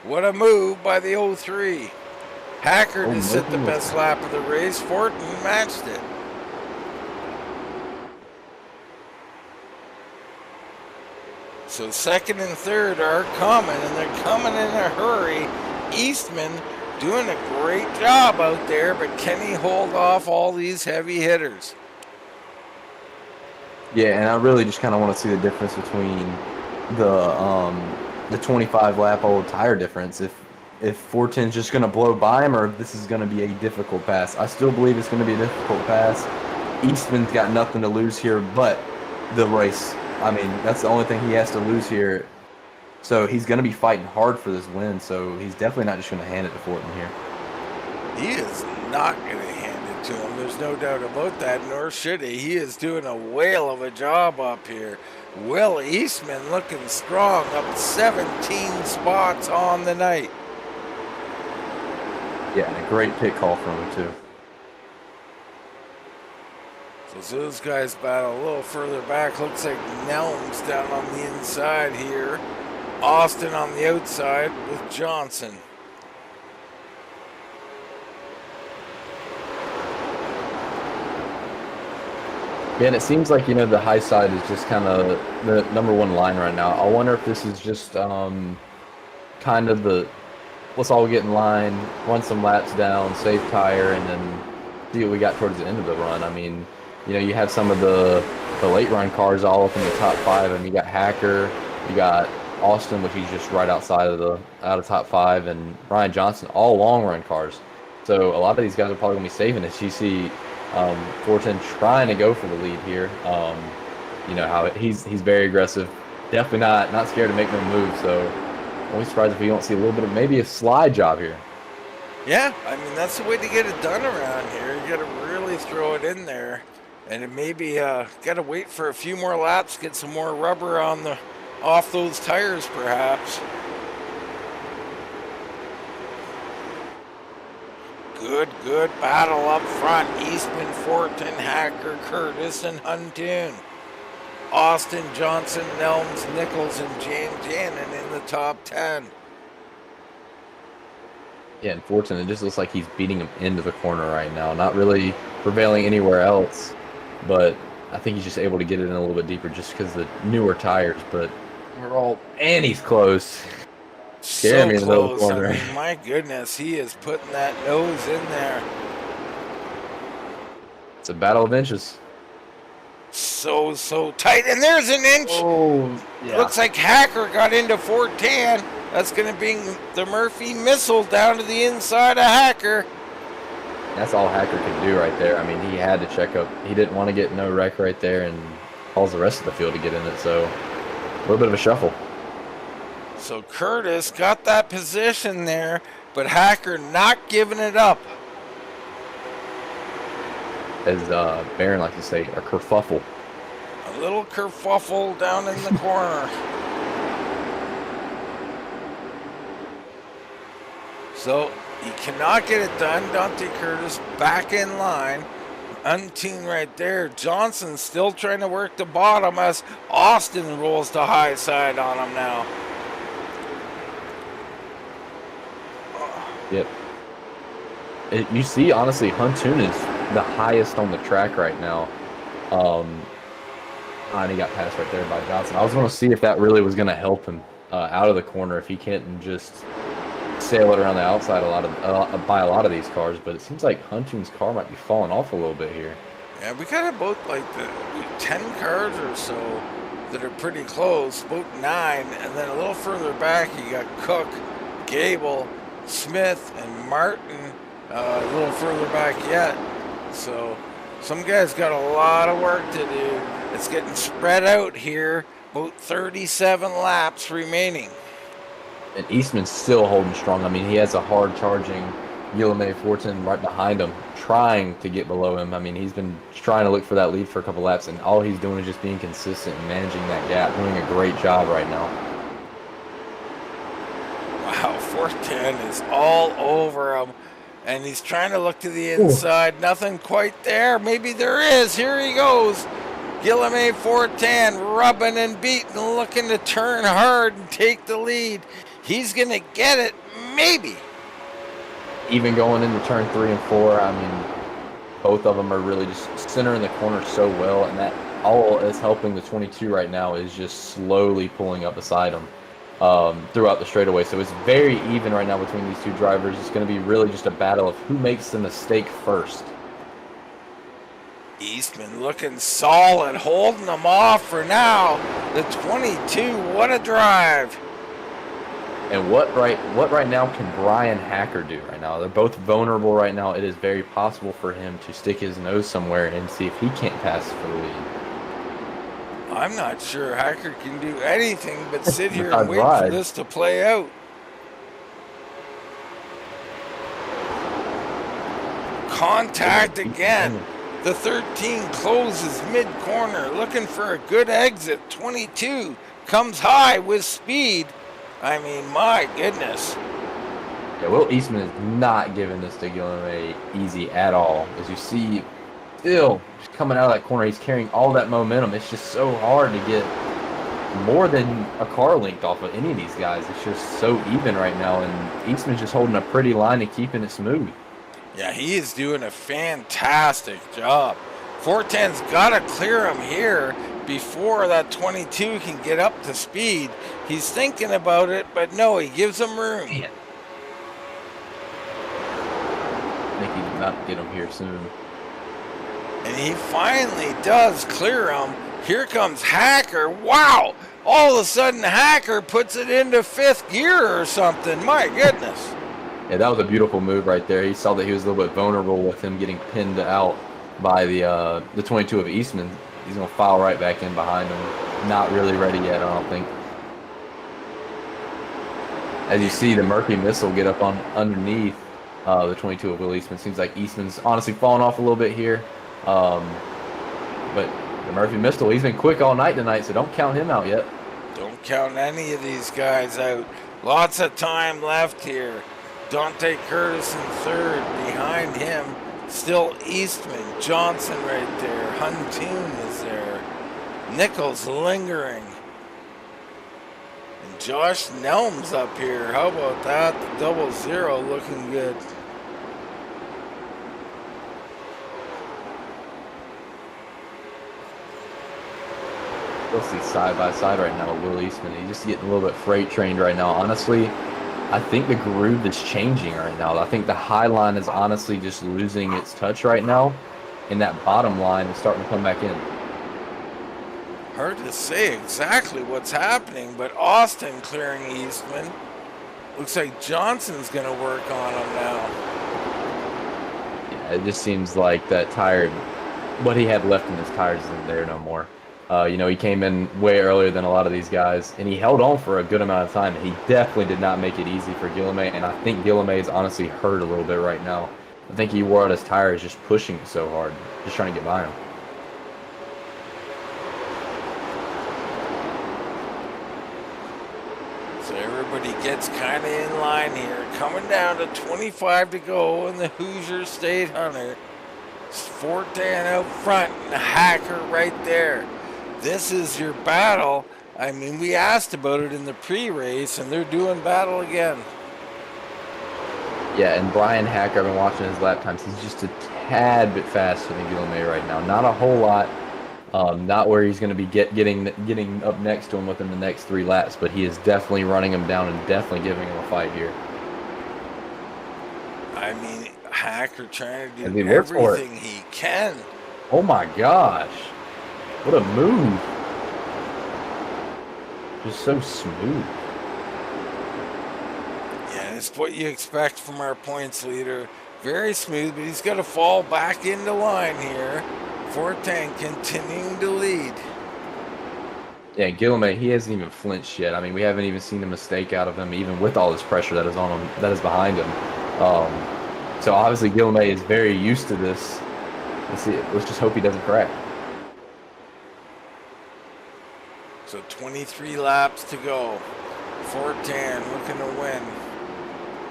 What a move by the 03. Hacker to set the best lap of the race. Fortin matched it. So second and third are coming, and they're coming in a hurry. Eastman doing a great job out there, but can he hold off all these heavy hitters? Yeah, and I really just kind of want to see the difference between the 25 lap old tire difference. If Fortin's just going to blow by him, or if this is going to be a difficult pass. I still believe it's going to be a difficult pass. Eastman's got nothing to lose here but the race. I mean, that's the only thing he has to lose here. So he's going to be fighting hard for this win. So he's definitely not just going to hand it to Fortin here. He is not going to hand it to him. There's no doubt about that, nor should he. He is doing a whale of a job up here. Will Eastman looking strong, up 17 spots on the night. Yeah, and a great pit call from him, too. So those guys battle a little further back. Looks like Nelms down on the inside here. Austin on the outside with Johnson. Yeah, and it seems like, the high side is just kind of the number one line right now. I wonder if this is just kind of the let's all get in line, run some laps down, save tire, and then see what we got towards the end of the run. I mean, you have some of the late run cars all up in the top 5. I mean, you got Hacker, you got Austin, which he's just right outside of top 5, and Ryan Johnson, all long run cars. So a lot of these guys are probably gonna be saving it. You see Fortin trying to go for the lead here. How he's very aggressive, definitely not scared to make no move. So I'm only surprised if we don't see a little bit of maybe a slide job here. Yeah, I mean, that's the way to get it done around here. You got to really throw it in there, and it maybe got to wait for a few more laps, get some more rubber off those tires, perhaps. Good battle up front. Eastman, Fortin, Hacker, Curtis, and Huntoon. Austin, Johnson, Nelms, Nichols, and Jannon in the top 10. Yeah, and Fortin, it just looks like he's beating him into the corner right now. Not really prevailing anywhere else, but I think he's just able to get it in a little bit deeper just because of the newer tires. But and he's close. Scaring me in the middle of the corner. I mean, my goodness, he is putting that nose in there. It's a battle of inches. So tight, and there's an inch. Oh, yeah. Looks like Hacker got into 410. That's going to bring the Murphy missile down to the inside of Hacker. That's all Hacker could do right there. I mean, he had to check up. He didn't want to get no wreck right there and calls the rest of the field to get in it. So a little bit of a shuffle. So Curtis got that position there, but Hacker not giving it up. As Barron likes to say, a kerfuffle. A little kerfuffle down in the corner. So he cannot get it done. Dante Curtis back in line. Untuned right there. Johnson still trying to work the bottom as Austin rolls the high side on him now. Yep. You see, honestly, Huntoon is the highest on the track right now. And he got passed right there by Johnson. I was going to see if that really was going to help him out of the corner if he can't just sail it around the outside by a lot of these cars. But it seems like Huntoon's car might be falling off a little bit here. Yeah, we got about like the 10 cars or so that are pretty close, about 9, and then a little further back you got Cook, Gable, Smith, and Martin a little further back yet. So some guys got a lot of work to do. It's getting spread out here, about 37 laps remaining. And Eastman's still holding strong. I mean, he has a hard charging Guillaume Fortin right behind him, trying to get below him. I mean, he's been trying to look for that lead for a couple laps, and all he's doing is just being consistent and managing that gap, doing a great job right now. Wow, Fortin is all over him, and he's trying to look to the inside. Ooh. Nothing quite there. Maybe there is. Here he goes. Guillaume Fortin rubbing and beating, looking to turn hard and take the lead. He's going to get it, maybe. Even going into turn 3 and 4, I mean, both of them are really just centering the corner so well, and that all is helping the 22 right now is just slowly pulling up beside him throughout the straightaway. So it's very even right now between these two drivers. It's going to be really just a battle of who makes the mistake first. Eastman looking solid, holding them off for now. The 22, what a drive. And what right now can Bryan Hacker do right now? They're both vulnerable right now. It is very possible for him to stick his nose somewhere and see if he can't pass for the lead. I'm not sure Hacker can do anything but sit here and wait for this to play out. Contact again. The 13 closes mid-corner, looking for a good exit. 22 comes high with speed. I mean, my goodness. Yeah, Will Eastman is not giving this to Guillaume easy at all. As you see, still just coming out of that corner, he's carrying all that momentum. It's just so hard to get more than a car length off of any of these guys. It's just so even right now, and Eastman's just holding a pretty line and keeping it smooth. Yeah, he is doing a fantastic job. Fortin's got to clear him here before that 22 can get up to speed. He's thinking about it, but no, he gives him room. Man. I think he's about to get him here soon. And he finally does clear him. Here comes Hacker. Wow! All of a sudden, Hacker puts it into 5th gear or something. My goodness. Yeah, that was a beautiful move right there. He saw that he was a little bit vulnerable with him getting pinned out by the 22 of Eastman. He's going to file right back in behind him. Not really ready yet, I don't think. As you see the Murphy missile get up on underneath the 22 of Will Eastman. Seems like Eastman's honestly falling off a little bit here. But the Murphy missile, he's been quick all night tonight, so don't count him out yet. Don't count any of these guys out. Lots of time left here. Dante Curtis in 3rd. Behind him, still Eastman. Johnson right there. Huntoon is there. Nichols lingering. And Josh Nelm's up here. How about that? The 00 looking good. We'll see side by side right now with Will Eastman. He's just getting a little bit freight trained right now. Honestly, I think the groove is changing right now. I think the high line is honestly just losing its touch right now, and that bottom line is starting to come back in. Hard to say exactly what's happening, but Austin clearing Eastman. Looks like Johnson's going to work on him now. Yeah, it just seems like that tire, what he had left in his tires isn't there no more. He came in way earlier than a lot of these guys, and he held on for a good amount of time. He definitely did not make it easy for Guillaume, and I think Guillaume is honestly hurt a little bit right now. I think he wore out his tires just pushing so hard, just trying to get by him. So everybody gets kind of in line here. Coming down to 25 to go in the Hoosier State Hundred. Fortin out front and Hacker right there. This is your battle. I mean, we asked about it in the pre-race, and they're doing battle again. Yeah, and Bryan Hacker, I've been watching his lap times. He's just a tad bit faster than Guillaume right now. Not a whole lot. Not where he's going to be getting up next to him within the next 3 laps, but he is definitely running him down and definitely giving him a fight here. I mean, Hacker trying to And do he worked for it. everything he can. Oh my gosh. What a move. Just so smooth. Yeah, it's what you expect from our points leader. Very smooth, but he's got to fall back into line here. Fortin continuing to lead. Yeah, Guillaume, he hasn't even flinched yet. I mean, we haven't even seen a mistake out of him, even with all this pressure that is on him, that is behind him. So obviously Guillaume is very used to this. Let's just hope he doesn't crack. So 23 laps to go. Fortin looking to win.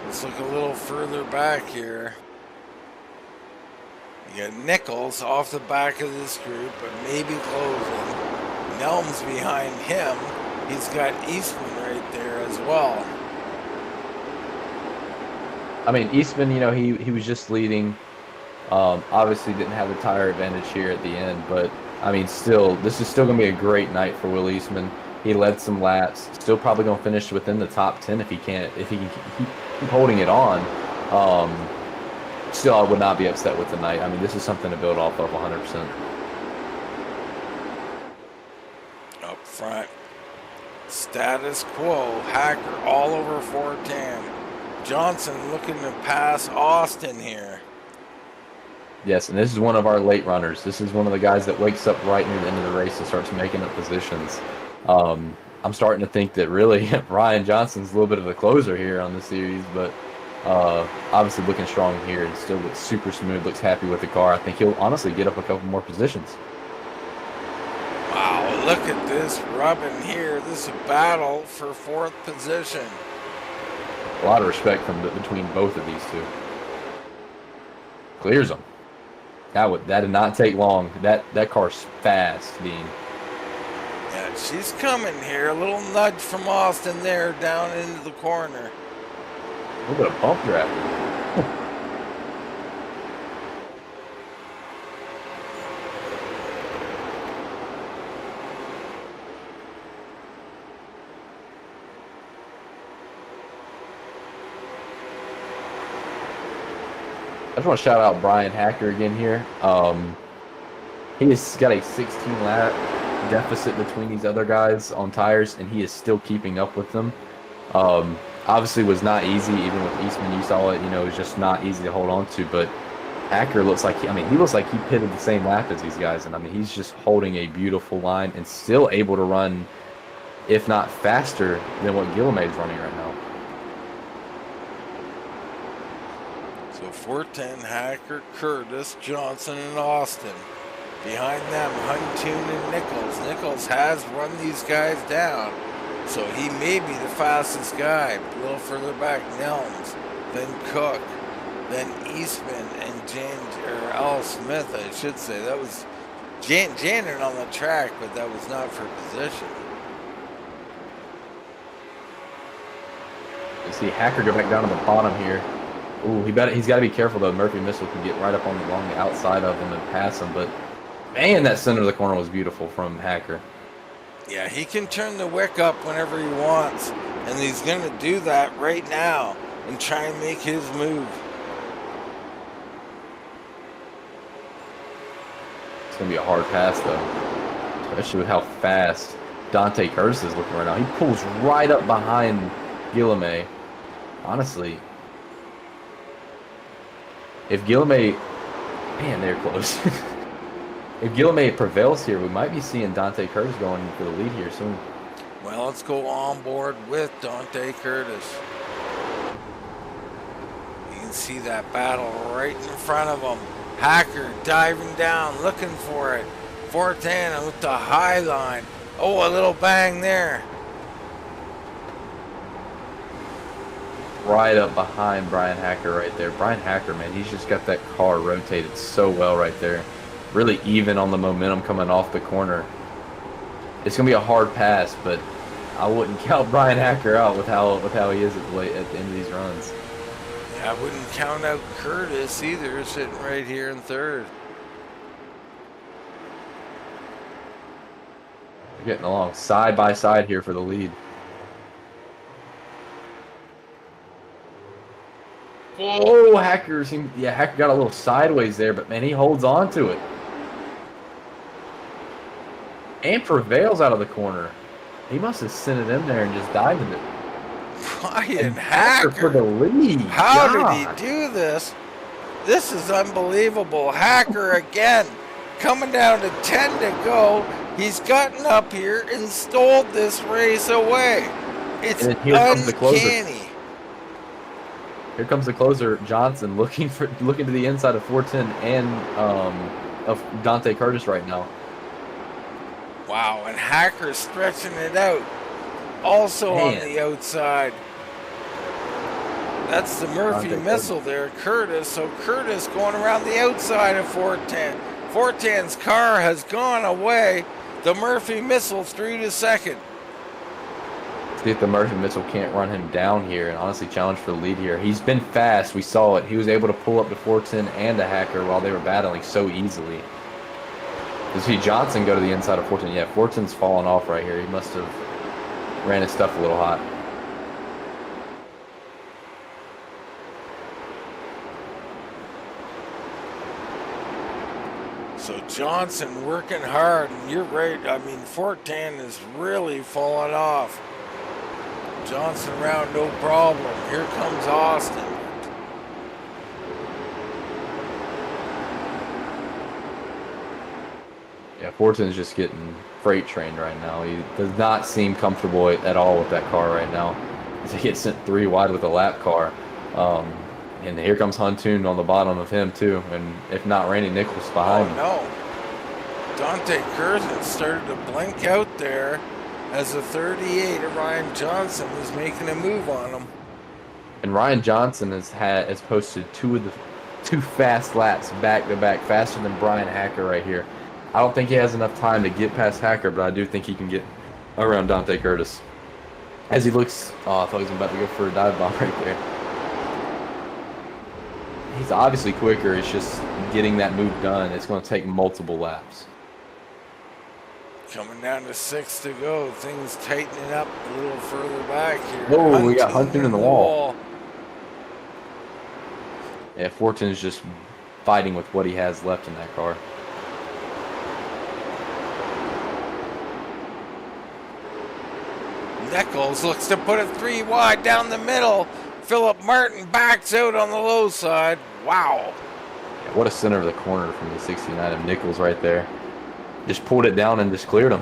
Let's look a little further back here. You got Nichols off the back of this group, but maybe closing. Nelm's behind him. He's got Eastman right there as well. I mean, Eastman, he was just leading. Obviously didn't have the tire advantage here at the end, but I mean, still, this is still going to be a great night for Will Eastman. He led some laps. Still probably going to finish within the top 10 if he can keep holding it on. Still, I would not be upset with the night. I mean, this is something to build off of 100%. Up front, status quo. Hacker all over Fortin. Johnson looking to pass Austin here. Yes, and this is one of our late runners. This is one of the guys that wakes up right near the end of the race and starts making up positions. I'm starting to think that really Ryan Johnson's a little bit of a closer here on the series, but obviously looking strong here and still looks super smooth, looks happy with the car. I think he'll honestly get up a couple more positions. Wow, look at this rubbing here. This is a battle for 4th position. A lot of respect between both of these two. Clears them. That did not take long. That car's fast, Dean. Yeah, she's coming here. A little nudge from Austin there down into the corner. A little bit of bump draft. just want to shout out Bryan Hacker again here. He has got a 16 lap deficit between these other guys on tires, and he is still keeping up with them. Obviously was not easy, even with Eastman. You saw it, it was just not easy to hold on to. But Hacker looks like he looks like he pitted the same lap as these guys, and he's just holding a beautiful line and still able to run, if not faster than what Guillaume is running right now. So Fortin, Hacker, Curtis, Johnson, and Austin. Behind them, Huntoon and Nichols. Nichols has run these guys down, so he may be the fastest guy. A little further back, Nelms, then Cook, then Eastman, and Al Smith, I should say. That was Janet on the track, but that was not for position. You see Hacker go back down to the bottom here. Ooh, he's got to be careful though. Murphy Missile can get right up along the outside of him and pass him, but man, that center of the corner was beautiful from Hacker. Yeah, he can turn the wick up whenever he wants, and he's going to do that right now and try and make his move. It's going to be a hard pass though, especially with how fast Dante Curtis is looking right now. He pulls right up behind Guillaume. Honestly, if Guillaume, man, they're close. If Guillaume prevails here, we might be seeing Dante Curtis going for the lead here soon. Well, let's go on board with Dante Curtis. You can see that battle right in front of him. Hacker diving down, looking for it. Fortin with the high line. Oh, a little bang there. Right up behind Bryan Hacker right there. Bryan Hacker, man, he's just got that car rotated so well right there. Really even on the momentum coming off the corner. It's going to be a hard pass, but I wouldn't count Bryan Hacker out with how he is at the end of these runs. Yeah, I wouldn't count out Curtis either, sitting right here in third. They're getting along side by side here for the lead. Oh, Hacker got a little sideways there, but man, he holds on to it. And prevails out of the corner. He must have sent it in there and just dived in it. Bryan Hacker for the lead. How did he do this? This is unbelievable. Hacker again, coming down to 10 to go. He's gotten up here and stole this race away. It's uncanny. Here comes the closer, Johnson, looking to the inside of Fortin and of Dante Curtis right now. Wow, and Hacker stretching it out. Also on the outside. That's the Murphy Missile there, Curtis. So Curtis going around the outside of Fortin. Fortin's car has gone away. The Murphy Missile through to second. See if the Murphy Missile can't run him down here and honestly challenge for the lead here. He's been fast. We saw it. He was able to pull up to Fortin and to Hacker while they were battling so easily. You see Johnson go to the inside of Fortin. Yeah, Fortin's falling off right here. He must have ran his stuff a little hot. So Johnson working hard, and you're right. I mean, Fortin is really falling off. Johnson around, no problem. Here comes Austin. Yeah, Fortin's just getting freight trained right now. He does not seem comfortable at all with that car right now. He gets sent 3 wide with a lap car. And here comes Huntoon on the bottom of him too. And if not, Randy Nichols behind him. No. Dante Curtis started to blink out there as the 38 of Ryan Johnson was making a move on him. And Ryan Johnson has posted 2 fast laps back to back, faster than Bryan Hacker right here. I don't think he has enough time to get past Hacker, but I do think he can get around Dante Curtis. As he looks, I thought he was about to go for a dive bomb right there. He's obviously quicker. It's just getting that move done. It's going to take multiple laps. Coming down to 6 to go. Things tightening up a little further back here. Oh, we got Huntoon in the wall. Yeah, Fortin's just fighting with what he has left in that car. Nichols looks to put it 3 wide down the middle. Philip Martin backs out on the low side. Wow. Yeah, what a center of the corner from the 69 of Nichols right there. Just pulled it down and just cleared him.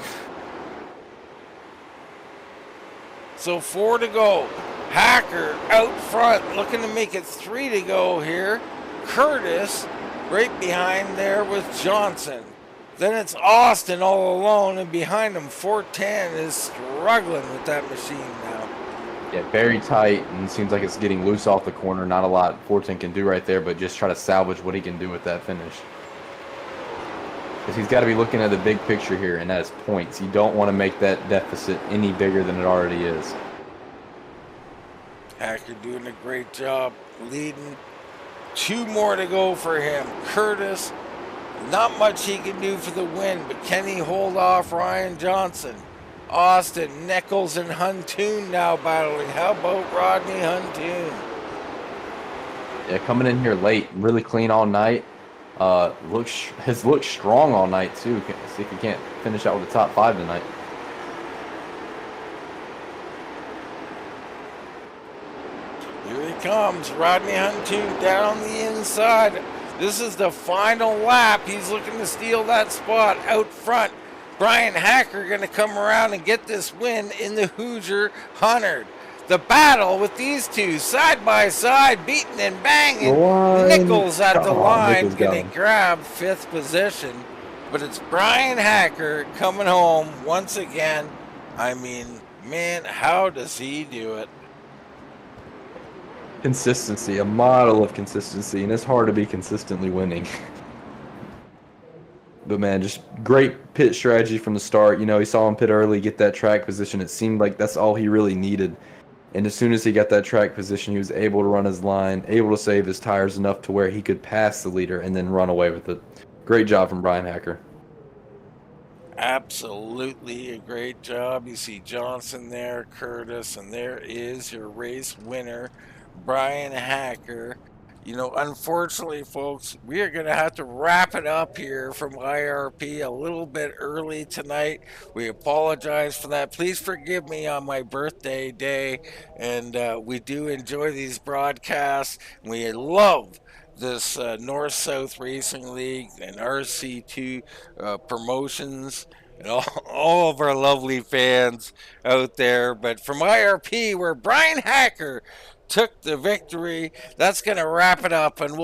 So 4 to go. Hacker out front looking to make it 3 to go here. Curtis right behind there with Johnson. Then it's Austin all alone, and behind him, Fortin is struggling with that machine now. Yeah, very tight, and it seems like it's getting loose off the corner. Not a lot Fortin can do right there, but just try to salvage what he can do with that finish. Because he's got to be looking at the big picture here, and that is points. You don't want to make that deficit any bigger than it already is. Hacker doing a great job leading. 2 more to go for him. Curtis, not much he can do for the win, but can he hold off Ryan Johnson? Austin, Nichols, and Huntoon now battling. How about Rodney Huntoon? Yeah, coming in here late, really clean all night. Has looked strong all night too. See if he can't finish out with the top 5 tonight. Here he comes, Rodney Huntoon down the inside. This is the final lap. He's looking to steal that spot out front. Bryan Hacker going to come around and get this win in the Hoosier 100. The battle with these two side by side, beating and banging. Nichols at the line going to grab 5th position. But it's Bryan Hacker coming home once again. I mean, man, how does he do it? Consistency, a model of consistency, and it's hard to be consistently winning. But man, just great pit strategy from the start. You know, he saw him pit early, get that track position. It seemed like that's all he really needed. And as soon as he got that track position, he was able to run his line, able to save his tires enough to where he could pass the leader and then run away with it. Great job from Bryan Hacker. Absolutely a great job. You see Johnson there, Curtis, and there is your race winner, Bryan Hacker. You know, unfortunately, folks, we are going to have to wrap it up here from IRP a little bit early tonight. We apologize for that. Please forgive me on my birthday day. And we do enjoy these broadcasts. We love this North-South Racing League and RC2 Promotions and all of our lovely fans out there. But from IRP, where Bryan Hacker took the victory, that's going to wrap it up, and we'll